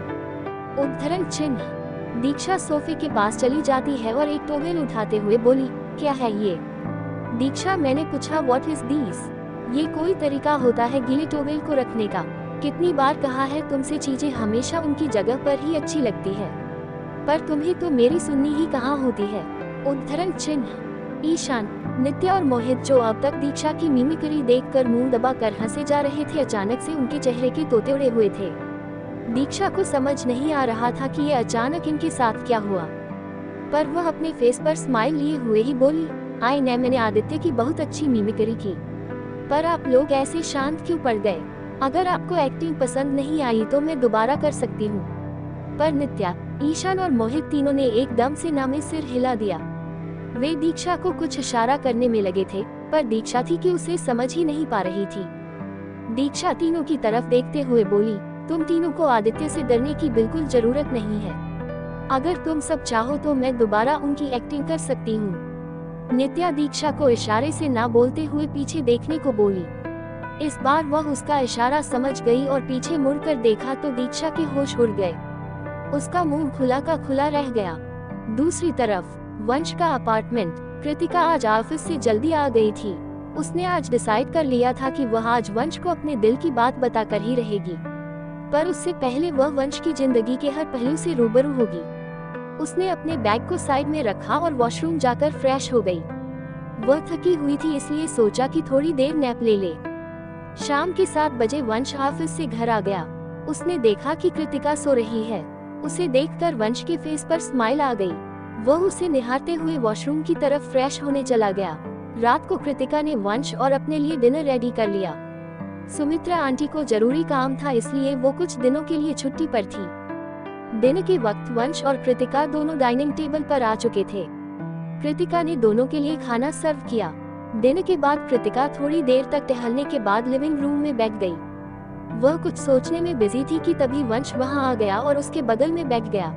उद्धरण चिन्ह। दीक्षा सोफे के पास चली जाती है और एक टॉवेल उठाते हुए बोली, क्या है ये? दीक्षा, मैंने पूछा व्हाट इज दिस? ये कोई तरीका होता है गीले टॉवेल को रखने का? कितनी बार कहा है तुमसे, चीजें हमेशा उनकी जगह पर ही अच्छी लगती है, पर तुम्हें तो मेरी सुननी ही कहाँ होती है। उद्धरण चिन्ह। ईशान, नित्या और मोहित जो अब तक दीक्षा की मिमिक्री देखकर मुंह दबा कर हंसे जा रहे थे, अचानक से उनके चेहरे के तोते उड़े हुए थे। दीक्षा को समझ नहीं आ रहा था कि ये अचानक इनके साथ क्या हुआ, पर वह अपने फेस पर स्माइल लिए हुए ही बोली, आई ने मैंने आदित्य की बहुत अच्छी मिमिक्री की, पर आप लोग ऐसे शांत क्यों पड़ गए? अगर आपको एक्टिंग पसंद नहीं आई तो मैं दोबारा कर सकती हूँ। पर नित्या, ईशान और मोहित तीनों ने एकदम से ना में सिर हिला दिया। वे दीक्षा को कुछ इशारा करने में लगे थे, पर दीक्षा थी कि उसे समझ ही नहीं पा रही थी। दीक्षा तीनों की तरफ देखते हुए बोली, तुम तीनों को आदित्य से डरने की बिल्कुल जरूरत नहीं है। अगर तुम सब चाहो तो मैं दोबारा उनकी एक्टिंग कर सकती हूँ। नित्या दीक्षा को इशारे से ना बोलते हुए पीछे देखने को बोली। इस बार वह उसका इशारा समझ गई और पीछे मुड़कर देखा तो दीक्षा के होश उड़ गए। उसका मुंह खुला का खुला रह गया। दूसरी तरफ वंश का अपार्टमेंट। कृतिका आज ऑफिस से जल्दी आ गई थी। उसने आज डिसाइड कर लिया था कि वह आज वंश को अपने दिल की बात बताकर ही रहेगी, पर उससे पहले वह वंश की जिंदगी के हर पहलू से रूबरू होगी। उसने अपने बैग को साइड में रखा और वॉशरूम जाकर फ्रेश हो गई। वह थकी हुई थी, इसलिए सोचा कि थोड़ी देर नैप ले ले। शाम के 7 बजे वंश ऑफिस से घर आ गया। उसने देखा कि कृतिका सो रही है। उसे देखकर वंश के फेस पर स्माइल आ गई। वह उसे निहारते हुए वॉशरूम की तरफ फ्रेश होने चला गया। रात को कृतिका ने वंश और अपने लिए डिनर रेडी कर लिया। सुमित्रा आंटी को जरूरी काम था, इसलिए वो कुछ दिनों के लिए छुट्टी पर थी। दिन के वक्त वंश और कृतिका दोनों डाइनिंग टेबल पर आ चुके थे। कृतिका ने दोनों के लिए खाना सर्व किया। दिन के बाद कृतिका थोड़ी देर तक टहलने के बाद लिविंग रूम में बैठ गई। वह कुछ सोचने में बिजी थी कि तभी वंश वहां आ गया और उसके बगल में बैठ गया।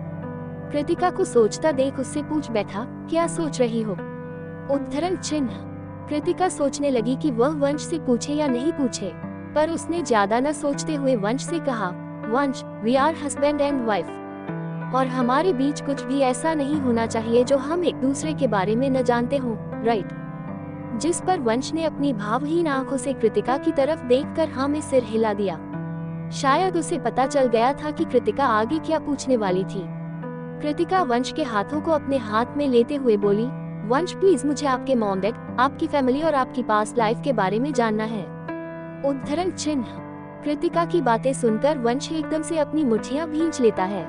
कृतिका को सोचता देख उससे पूछ बैठा, क्या सोच रही हो? उद्धरण चिन्ह। कृतिका सोचने लगी कि वह वंश से पूछे या नहीं पूछे, पर उसने ज्यादा न सोचते हुए वंश से कहा, Vansh, we are husband and wife, और हमारे बीच कुछ भी ऐसा नहीं होना चाहिए जो हम एक दूसरे के बारे में न जानते हो, राइट? जिस पर वंश ने अपनी भावहीन आंखों से कृतिका की तरफ देखकर हाँ में सिर हिला दिया। शायद उसे पता चल गया था कि कृतिका आगे क्या पूछने वाली थी। कृतिका वंश के हाथों को अपने हाथ में लेते हुए बोली, वंश प्लीज, मुझे आपके मॉम डैड, आपकी फैमिली और आपकी पास्ट लाइफ के बारे में जानना है। उद्धरण चिन्ह। कृतिका की बातें सुनकर वंश एकदम से अपनी मुट्ठियां भींच लेता है।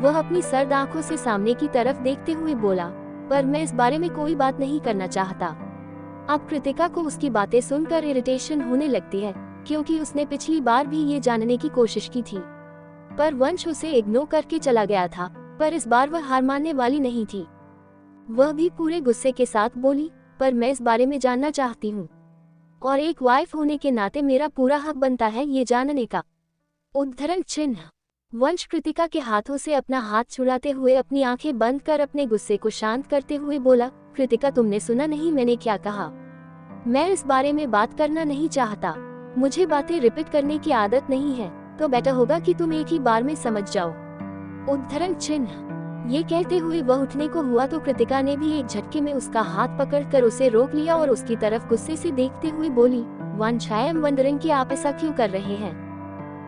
वह अपनी सर्द आंखों से सामने की तरफ देखते हुए बोला, पर मैं इस बारे में कोई बात नहीं करना चाहता। अब कृतिका को उसकी बातें सुनकर इरिटेशन होने लगती है, क्योंकि उसने पिछली बार भी ये जानने की कोशिश की थी, पर वंश उसे इग्नोर करके चला गया था। पर इस बार वह हार मानने वाली नहीं थी। वह भी पूरे गुस्से के साथ बोली, पर मैं इस बारे में जानना चाहती हूँ, और एक वाइफ होने के नाते मेरा पूरा हक बनता है ये जानने का। उद्धरण चिन्ह। वंश कृतिका के हाथों से अपना हाथ छुड़ाते हुए अपनी आंखें बंद कर अपने गुस्से को शांत करते हुए बोला, कृतिका, तुमने सुना नहीं मैंने क्या कहा? मैं इस बारे में बात करना नहीं चाहता। मुझे बातें रिपीट करने की आदत नहीं है, तो बेटर होगा कि तुम एक ही बार में समझ जाओ। उद्धरण चिन्ह। ये कहते हुए वह उठने को हुआ तो कृतिका ने भी एक झटके में उसका हाथ पकड़कर उसे रोक लिया और उसकी तरफ गुस्से से देखते हुए बोली, वंश, आई एम वंडरिंग कि आप ऐसा क्यों कर रहे हैं,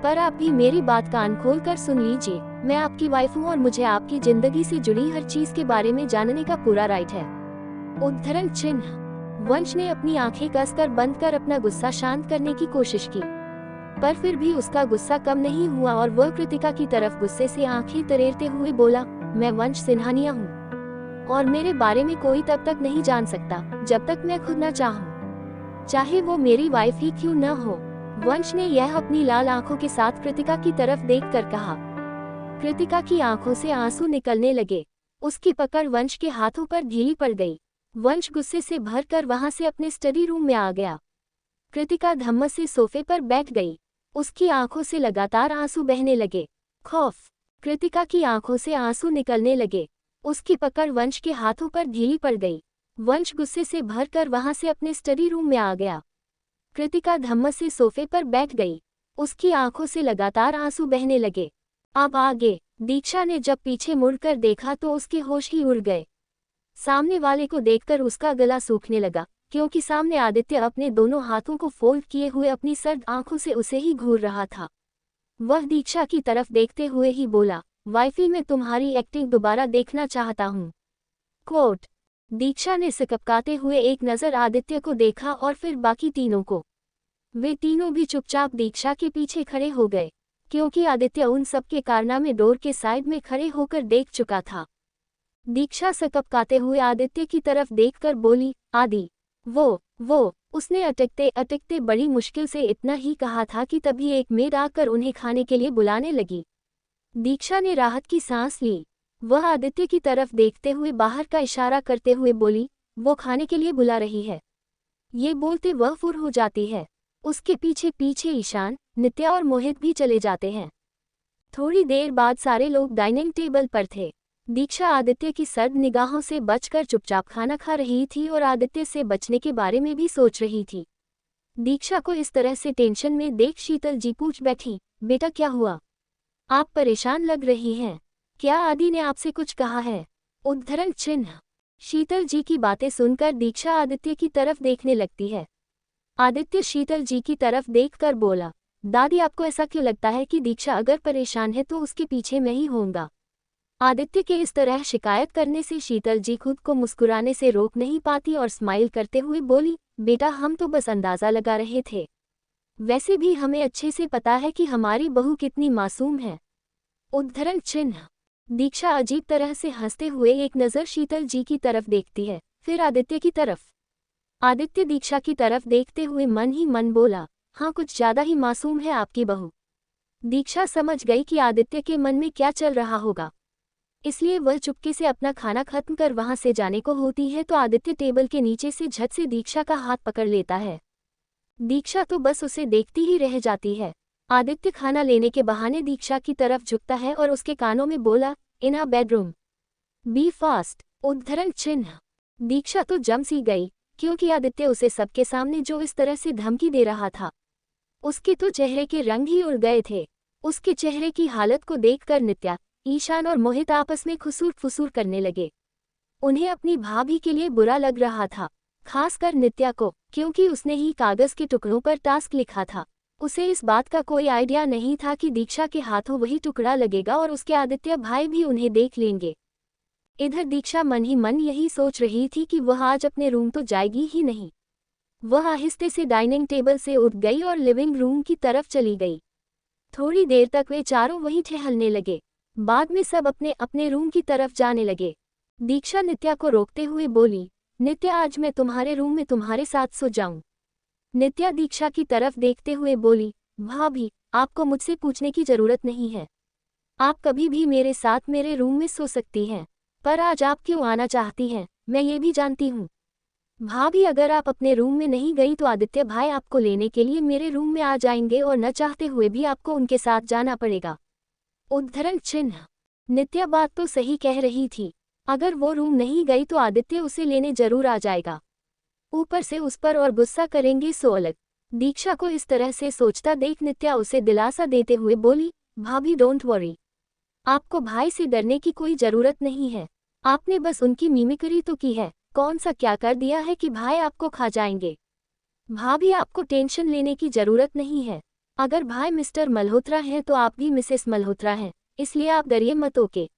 पर आप भी मेरी बात कान खोल कर सुन लीजिए। मैं आपकी वाइफ हूँ और मुझे आपकी जिंदगी से जुड़ी हर चीज के बारे में जानने का पूरा राइट है। उद्धरण चिन्ह। वंश ने अपनी आंखें कसकर बंद कर अपना गुस्सा शांत करने की कोशिश की, पर फिर भी उसका गुस्सा कम नहीं हुआ और वह कृतिका की तरफ गुस्से से आंखें तरेरते हुए बोला, मैं वंश सिन्हानिया हूँ, और मेरे बारे में कोई तब तक नहीं जान सकता जब तक मैं खुद न चाहूँ, चाहे वो मेरी वाइफ ही क्यों न हो। वंश ने यह अपनी लाल आंखों के साथ कृतिका की तरफ देखकर कहा। कृतिका की आंखों से आंसू निकलने लगे। उसकी पकड़ वंश के हाथों पर ढीली पड़ गई। वंश गुस्से से भरकर वहां से अपने स्टडी रूम में आ गया। कृतिका धम्मस से सोफे पर बैठ गई। उसकी आंखों से लगातार आंसू बहने लगे। खौफ। कृतिका की आंखों से आंसू निकलने लगे। उसकी पकड़ वंश के हाथों पर ढीली पड़ गई। वंश गुस्से से भरकर वहां से अपने स्टडी रूम में आ गया। कृतिका धम्मस से सोफे पर बैठ गई। उसकी आंखों से लगातार आंसू बहने लगे। अब आगे। दीक्षा ने जब पीछे मुड़कर देखा तो उसके होश ही उड़ गए। सामने वाले को देखकर उसका गला सूखने लगा, क्योंकि सामने आदित्य अपने दोनों हाथों को फोल्ड किए हुए अपनी सर्द आंखों से उसे ही घूर रहा था। वह दीक्षा की तरफ देखते हुए ही बोला, वाइफी मैं तुम्हारी एक्टिंग दोबारा देखना चाहता हूँ। कोट। दीक्षा ने सिकपकाते हुए एक नज़र आदित्य को देखा और फिर बाकी तीनों को। वे तीनों भी चुपचाप दीक्षा के पीछे खड़े हो गए, क्योंकि आदित्य उन सब के कारनामे डोर के साइड में खड़े होकर देख चुका था। दीक्षा सिकपकाते हुए आदित्य की तरफ देखकर बोली, आदि, वो, उसने अटकते अटकते बड़ी मुश्किल से इतना ही कहा था कि तभी एक मेड आकर उन्हें खाने के लिए बुलाने लगी। दीक्षा ने राहत की सांस ली। वह आदित्य की तरफ देखते हुए बाहर का इशारा करते हुए बोली, वो खाने के लिए बुला रही है। ये बोलते वह फुर हो जाती है। उसके पीछे पीछे ईशान, नित्या और मोहित भी चले जाते हैं। थोड़ी देर बाद सारे लोग डाइनिंग टेबल पर थे। दीक्षा आदित्य की सर्द निगाहों से बचकर चुपचाप खाना खा रही थी और आदित्य से बचने के बारे में भी सोच रही थी। दीक्षा को इस तरह से टेंशन में देख शीतल जी पूछ बैठी, बेटा क्या हुआ? आप परेशान लग रही हैं। क्या आदि ने आपसे कुछ कहा है? उद्धरण चिन्ह। शीतल जी की बातें सुनकर दीक्षा आदित्य की तरफ देखने लगती है। आदित्य शीतल जी की तरफ देखकर बोला, दादी आपको ऐसा क्यों लगता है कि दीक्षा अगर परेशान है तो उसके पीछे मैं ही होऊंगा? आदित्य के इस तरह शिकायत करने से शीतल जी खुद को मुस्कुराने से रोक नहीं पाती और स्माइल करते हुए बोली, बेटा हम तो बस अंदाजा लगा रहे थे। वैसे भी हमें अच्छे से पता है कि हमारी बहू कितनी मासूम है। उद्धरण चिन्ह। दीक्षा अजीब तरह से हंसते हुए एक नज़र शीतल जी की तरफ देखती है, फिर आदित्य की तरफ। आदित्य दीक्षा की तरफ देखते हुए मन ही मन बोला, हाँ कुछ ज़्यादा ही मासूम है आपकी बहू। दीक्षा समझ गई कि आदित्य के मन में क्या चल रहा होगा, इसलिए वह चुपके से अपना खाना खत्म कर वहां से जाने को होती है तो आदित्य टेबल के नीचे से झट से दीक्षा का हाथ पकड़ लेता है। दीक्षा तो बस उसे देखती ही रह जाती है। आदित्य खाना लेने के बहाने दीक्षा की तरफ झुकता है और उसके कानों में बोला, इन अ बेडरूम, बी फास्ट। उद्धरण चिन्ह। दीक्षा तो जम सी गई, क्योंकि आदित्य उसे सबके सामने जो इस तरह से धमकी दे रहा था, उसके तो चेहरे के रंग ही उड़ गए थे। उसके चेहरे की हालत को देखकर नित्या, ईशान और मोहित आपस में खुसूर फुसूर करने लगे। उन्हें अपनी भाभी के लिए बुरा लग रहा था, खासकर नित्या को, क्योंकि उसने ही कागज के टुकड़ों पर टास्क लिखा था। उसे इस बात का कोई आइडिया नहीं था कि दीक्षा के हाथों वही टुकड़ा लगेगा और उसके आदित्य भाई भी उन्हें देख लेंगे। इधर दीक्षा मन ही मन यही सोच रही थी कि वह आज अपने रूम तो जाएगी ही नहीं। वह आहिस्ते से डाइनिंग टेबल से उठ गई और लिविंग रूम की तरफ चली गई। थोड़ी देर तक वे चारों वहीं टहलने लगे। बाद में सब अपने अपने रूम की तरफ जाने लगे। दीक्षा नित्या को रोकते हुए बोली, नित्या आज मैं तुम्हारे रूम में तुम्हारे साथ सो जाऊं। नित्या दीक्षा की तरफ देखते हुए बोली, भाभी आपको मुझसे पूछने की जरूरत नहीं है। आप कभी भी मेरे साथ मेरे रूम में सो सकती हैं, पर आज आप क्यों आना चाहती हैं मैं ये भी जानती हूँ। भाभी अगर आप अपने रूम में नहीं गई तो आदित्य भाई आपको लेने के लिए मेरे रूम में आ जाएंगे और न चाहते हुए भी आपको उनके साथ जाना पड़ेगा। उद्धरण चिन्ह। नित्या बात तो सही कह रही थी, अगर वो रूम नहीं गई तो आदित्य उसे लेने जरूर आ जाएगा, ऊपर से उस पर और गुस्सा करेंगे सो अलग। दीक्षा को इस तरह से सोचता देख नित्या उसे दिलासा देते हुए बोली, भाभी डोंट वरी, आपको भाई से डरने की कोई जरूरत नहीं है। आपने बस उनकी मिमिक्री तो की है, कौन सा क्या कर दिया है कि भाई आपको खा जाएंगे। भाभी आपको टेंशन लेने की जरूरत नहीं है। अगर भाई मिस्टर मल्होत्रा हैं तो आप भी मिसेस मल्होत्रा हैं, इसलिए आप डरिए मत। ओके।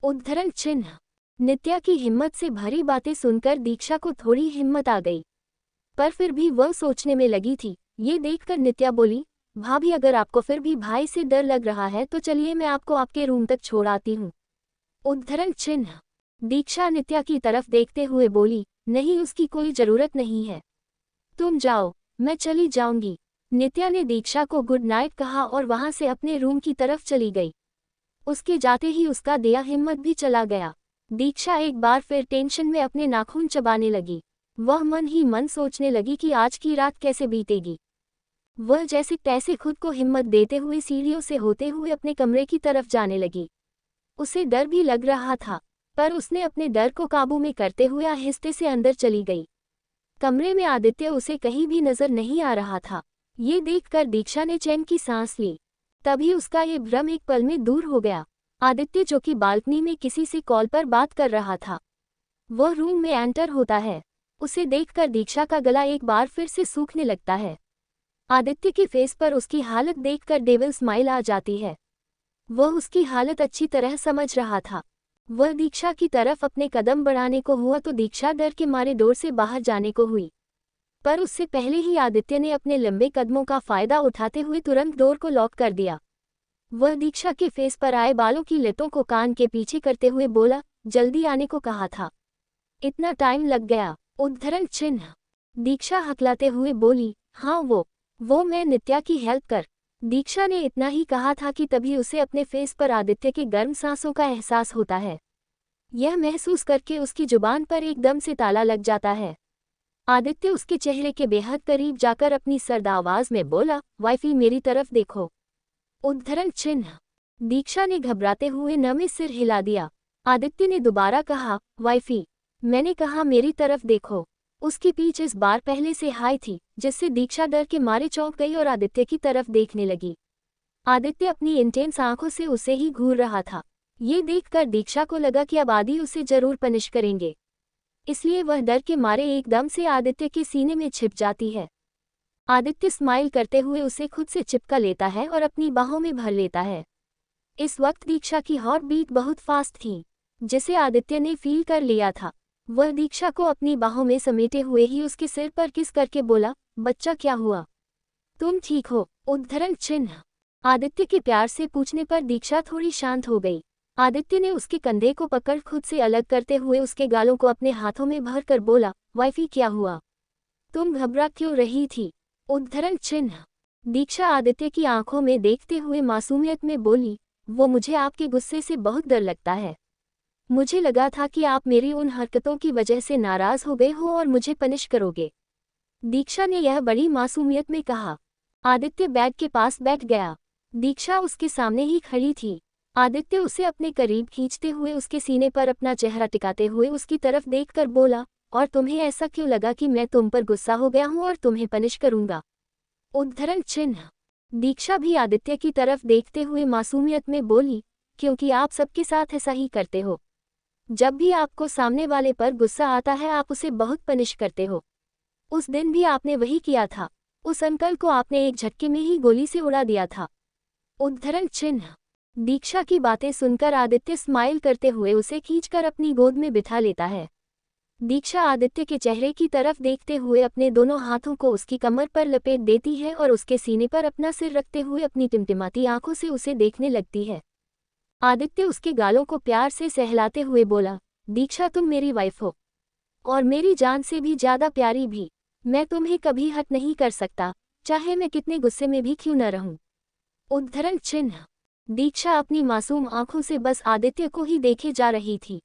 उद्धरण चिन्ह। नित्या की हिम्मत से भरी बातें सुनकर दीक्षा को थोड़ी हिम्मत आ गई, पर फिर भी वह सोचने में लगी थी। ये देखकर नित्या बोली, भाभी अगर आपको फिर भी भाई से डर लग रहा है तो चलिए मैं आपको आपके रूम तक छोड़ आती हूँ। उद्धरण चिन्ह। दीक्षा नित्या की तरफ देखते हुए बोली, नहीं उसकी कोई जरूरत नहीं है, तुम जाओ मैं चली जाऊंगी। नित्या ने दीक्षा को गुड नाइट कहा और वहां से अपने रूम की तरफ चली गई। उसके जाते ही उसका दिया हिम्मत भी चला गया। दीक्षा एक बार फिर टेंशन में अपने नाखून चबाने लगी। वह मन ही मन सोचने लगी कि आज की रात कैसे बीतेगी। वह जैसे तैसे खुद को हिम्मत देते हुए सीढ़ियों से होते हुए अपने कमरे की तरफ जाने लगी। उसे डर भी लग रहा था, पर उसने अपने डर को काबू में करते हुए आहिस्ते से अंदर चली गई। कमरे में आदित्य उसे कहीं भी नजर नहीं आ रहा था। ये देखकर दीक्षा ने चैन की सांस ली। तभी उसका ये भ्रम एक पल में दूर हो गया। आदित्य जो कि बालकनी में किसी से कॉल पर बात कर रहा था, वह रूम में एंटर होता है। उसे देखकर दीक्षा का गला एक बार फिर से सूखने लगता है। आदित्य के फेस पर उसकी हालत देखकर डेविल स्माइल आ जाती है। वह उसकी हालत अच्छी तरह समझ रहा था। वह दीक्षा की तरफ अपने कदम बढ़ाने को हुआ तो दीक्षा डर के मारे डोर से बाहर जाने को हुई, पर उससे पहले ही आदित्य ने अपने लंबे कदमों का फायदा उठाते हुए तुरंत डोर को लॉक कर दिया। वह दीक्षा के फेस पर आए बालों की लतों को कान के पीछे करते हुए बोला, जल्दी आने को कहा था, इतना टाइम लग गया। उद्धरण चिन्ह। दीक्षा हकलाते हुए बोली, हाँ वो मैं नित्या की हेल्प कर। दीक्षा ने इतना ही कहा था कि तभी उसे अपने फेस पर आदित्य के गर्म सांसों का एहसास होता है। यह महसूस करके उसकी जुबान पर एकदम से ताला लग जाता है। आदित्य उसके चेहरे के बेहद करीब जाकर अपनी सर्द आवाज में बोला, वाइफी मेरी तरफ देखो। उद्धरण चिन्ह। दीक्षा ने घबराते हुए नमे सिर हिला दिया। आदित्य ने दोबारा कहा, वाइफी मैंने कहा मेरी तरफ देखो। उसकी पीठ इस बार पहले से हाई थी, जिससे दीक्षा डर के मारे चौंक गई और आदित्य की तरफ देखने लगी। आदित्य अपनी इंटेंस आंखों से उसे ही घूर रहा था। ये देखकर दीक्षा को लगा कि अब आदि उसे जरूर पनिश करेंगे, इसलिए वह डर के मारे एकदम से आदित्य के सीने में छिप जाती है। आदित्य स्माइल करते हुए उसे खुद से चिपका लेता है और अपनी बाहों में भर लेता है। इस वक्त दीक्षा की हार्ट बीट बहुत फास्ट थी, जिसे आदित्य ने फील कर लिया था। वह दीक्षा को अपनी बाहों में समेटे हुए ही उसके सिर पर किस करके बोला, बच्चा क्या हुआ, तुम ठीक हो। उद्धरण चिन्ह। आदित्य के प्यार से पूछने पर दीक्षा थोड़ी शांत हो गई। आदित्य ने उसके कंधे को पकड़ खुद से अलग करते हुए उसके गालों को अपने हाथों में भर कर बोला, वाइफी क्या हुआ, तुम घबरा क्यों रही थी। उद्धरण चिन्ह। दीक्षा आदित्य की आंखों में देखते हुए मासूमियत में बोली, वो मुझे आपके गुस्से से बहुत डर लगता है। मुझे लगा था कि आप मेरी उन हरकतों की वजह से नाराज हो गए हो और मुझे पनिश करोगे। दीक्षा ने यह बड़ी मासूमियत में कहा। आदित्य बेड के पास बैठ गया। दीक्षा उसके सामने ही खड़ी थी। आदित्य उसे अपने करीब खींचते हुए उसके सीने पर अपना चेहरा टिकाते हुए उसकी तरफ देखकर बोला, और तुम्हें ऐसा क्यों लगा कि मैं तुम पर गुस्सा हो गया हूं और तुम्हें पनिश करूंगा। उद्धरण चिन्ह। दीक्षा भी आदित्य की तरफ देखते हुए मासूमियत में बोली, क्योंकि आप सबके साथ ऐसा ही करते हो। जब भी आपको सामने वाले पर गुस्सा आता है आप उसे बहुत पनिश करते हो। उस दिन भी आपने वही किया था। उस अंकल को आपने एक झटके में ही गोली से उड़ा दिया था। उद्धरण चिन्ह। दीक्षा की बातें सुनकर आदित्य स्माइल करते हुए उसे खींचकर अपनी गोद में बिठा लेता है। दीक्षा आदित्य के चेहरे की तरफ देखते हुए अपने दोनों हाथों को उसकी कमर पर लपेट देती है और उसके सीने पर अपना सिर रखते हुए अपनी टिमटिमाती आंखों से उसे देखने लगती है। आदित्य उसके गालों को प्यार से सहलाते हुए बोला, दीक्षा तुम मेरी वाइफ हो, और मेरी जान से भी ज्यादा प्यारी भी। मैं तुम्हें कभी हट नहीं कर सकता, चाहे मैं कितने गुस्से में भी क्यों न रहूं। उद्धरण चिन्ह। दीक्षा अपनी मासूम आंखों से बस आदित्य को ही देखे जा रही थी।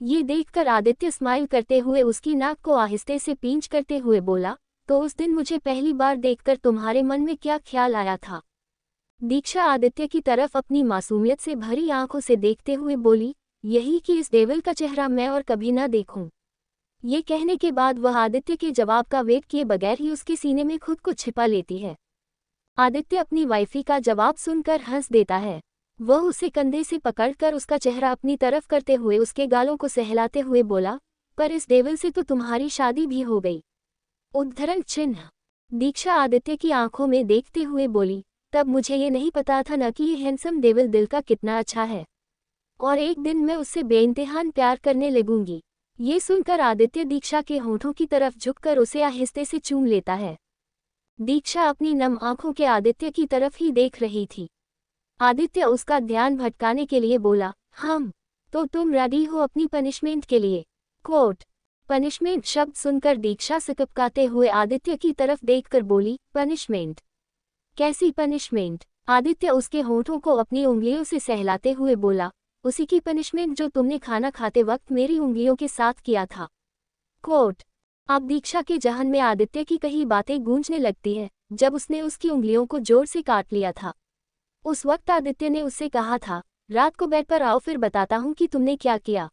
ये देखकर आदित्य स्माइल करते हुए उसकी नाक को आहिस्ते से पींच करते हुए बोला, तो उस दिन मुझे पहली बार देखकर तुम्हारे मन में क्या ख्याल आया था। दीक्षा आदित्य की तरफ अपनी मासूमियत से भरी आंखों से देखते हुए बोली, यही कि इस डेविल का चेहरा मैं और कभी ना देखूं। ये कहने के बाद वह आदित्य के जवाब का वेट किए बगैर ही उसके सीने में खुद को छिपा लेती है। आदित्य अपनी वाइफी का जवाब सुनकर हंस देता है। वह उसे कंधे से पकड़कर उसका चेहरा अपनी तरफ करते हुए उसके गालों को सहलाते हुए बोला, पर इस डेविल से तो तुम्हारी शादी भी हो गई। उद्धरण चिन्ह। दीक्षा आदित्य की आंखों में देखते हुए बोली, तब मुझे ये नहीं पता था न कि ये हैंडसम डेविल दिल का कितना अच्छा है, और एक दिन मैं उससे बेइंतहान प्यार करने लगूंगी। ये सुनकर आदित्य दीक्षा के होठों की तरफ झुककर उसे आहिस्ते से चूम लेता है। दीक्षा अपनी नम आंखों के आदित्य की तरफ ही देख रही थी। आदित्य उसका ध्यान भटकाने के लिए बोला, तो तुम रेडी हो अपनी पनिशमेंट के लिए। कोट। पनिशमेंट शब्द सुनकर दीक्षा सिकपकाते हुए आदित्य की तरफ देखकर बोली, पनिशमेंट? कैसी पनिशमेंट? आदित्य उसके होठों को अपनी उंगलियों से सहलाते हुए बोला, उसी की पनिशमेंट जो तुमने खाना खाते वक्त मेरी उंगलियों के साथ किया था। कोट। अब दीक्षा के जहन में आदित्य की कई बातें गूंजने लगती है। जब उसने उसकी उंगलियों को जोर से काट लिया था, उस वक्त आदित्य ने उससे कहा था, रात को बेड पर आओ फिर बताता हूँ कि तुमने क्या किया।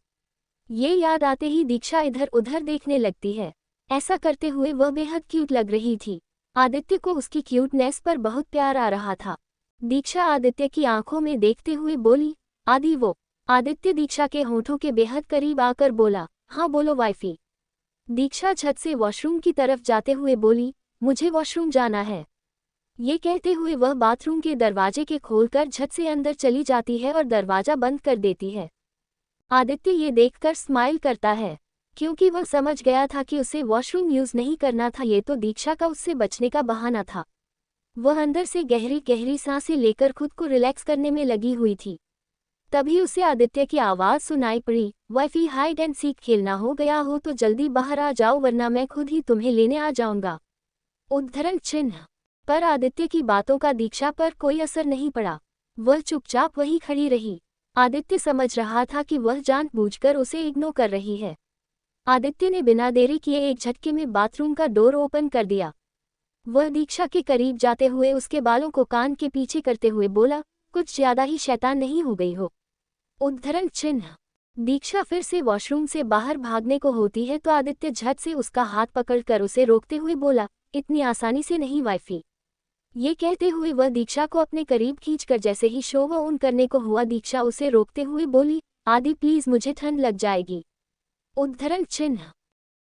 ये याद आते ही दीक्षा इधर उधर देखने लगती है। ऐसा करते हुए वह बेहद क्यूट लग रही थी। आदित्य को उसकी क्यूटनेस पर बहुत प्यार आ रहा था। दीक्षा आदित्य की आंखों में देखते हुए बोली, आदि वो। आदित्य दीक्षा के होठों के बेहद करीब आकर बोला, हाँ बोलो वाइफी। दीक्षा झट से वॉशरूम की तरफ जाते हुए बोली, मुझे वॉशरूम जाना है। ये कहते हुए वह बाथरूम के दरवाजे के खोलकर झट से अंदर चली जाती है और दरवाजा बंद कर देती है। आदित्य ये देखकर स्माइल करता है, क्योंकि वह समझ गया था कि उसे वॉशरूम यूज नहीं करना था, ये तो दीक्षा का उससे बचने का बहाना था। वह अंदर से गहरी गहरी सांसें लेकर खुद को रिलैक्स करने में लगी हुई थी। तभी उसे आदित्य की आवाज़ सुनाई पड़ी, वाइफी हाइड एंड सीक खेलना हो गया हो तो जल्दी बाहर आ जाओ वरना मैं खुद ही तुम्हें लेने आ जाऊंगा। उद्धरण चिन्ह। पर आदित्य की बातों का दीक्षा पर कोई असर नहीं पड़ा। वह चुपचाप वहीं खड़ी रही। आदित्य समझ रहा था कि वह जानबूझकर उसे इग्नोर कर रही है। आदित्य ने बिना देरी किए एक झटके में बाथरूम का डोर ओपन कर दिया। वह दीक्षा के करीब जाते हुए उसके बालों को कान के पीछे करते हुए बोला, कुछ ज्यादा ही शैतान नहीं हो गई हो। उद्धरण चिन्ह। दीक्षा फिर से वॉशरूम से बाहर भागने को होती है तो आदित्य झट से उसका हाथ पकड़कर उसे रोकते हुए बोला, इतनी आसानी से नहीं वाइफी। ये कहते हुए वह दीक्षा को अपने करीब खींचकर जैसे ही शो ऑन करने को हुआ दीक्षा उसे रोकते हुए बोली, आदि प्लीज मुझे ठंड लग जाएगी। उद्धरण चिन्ह।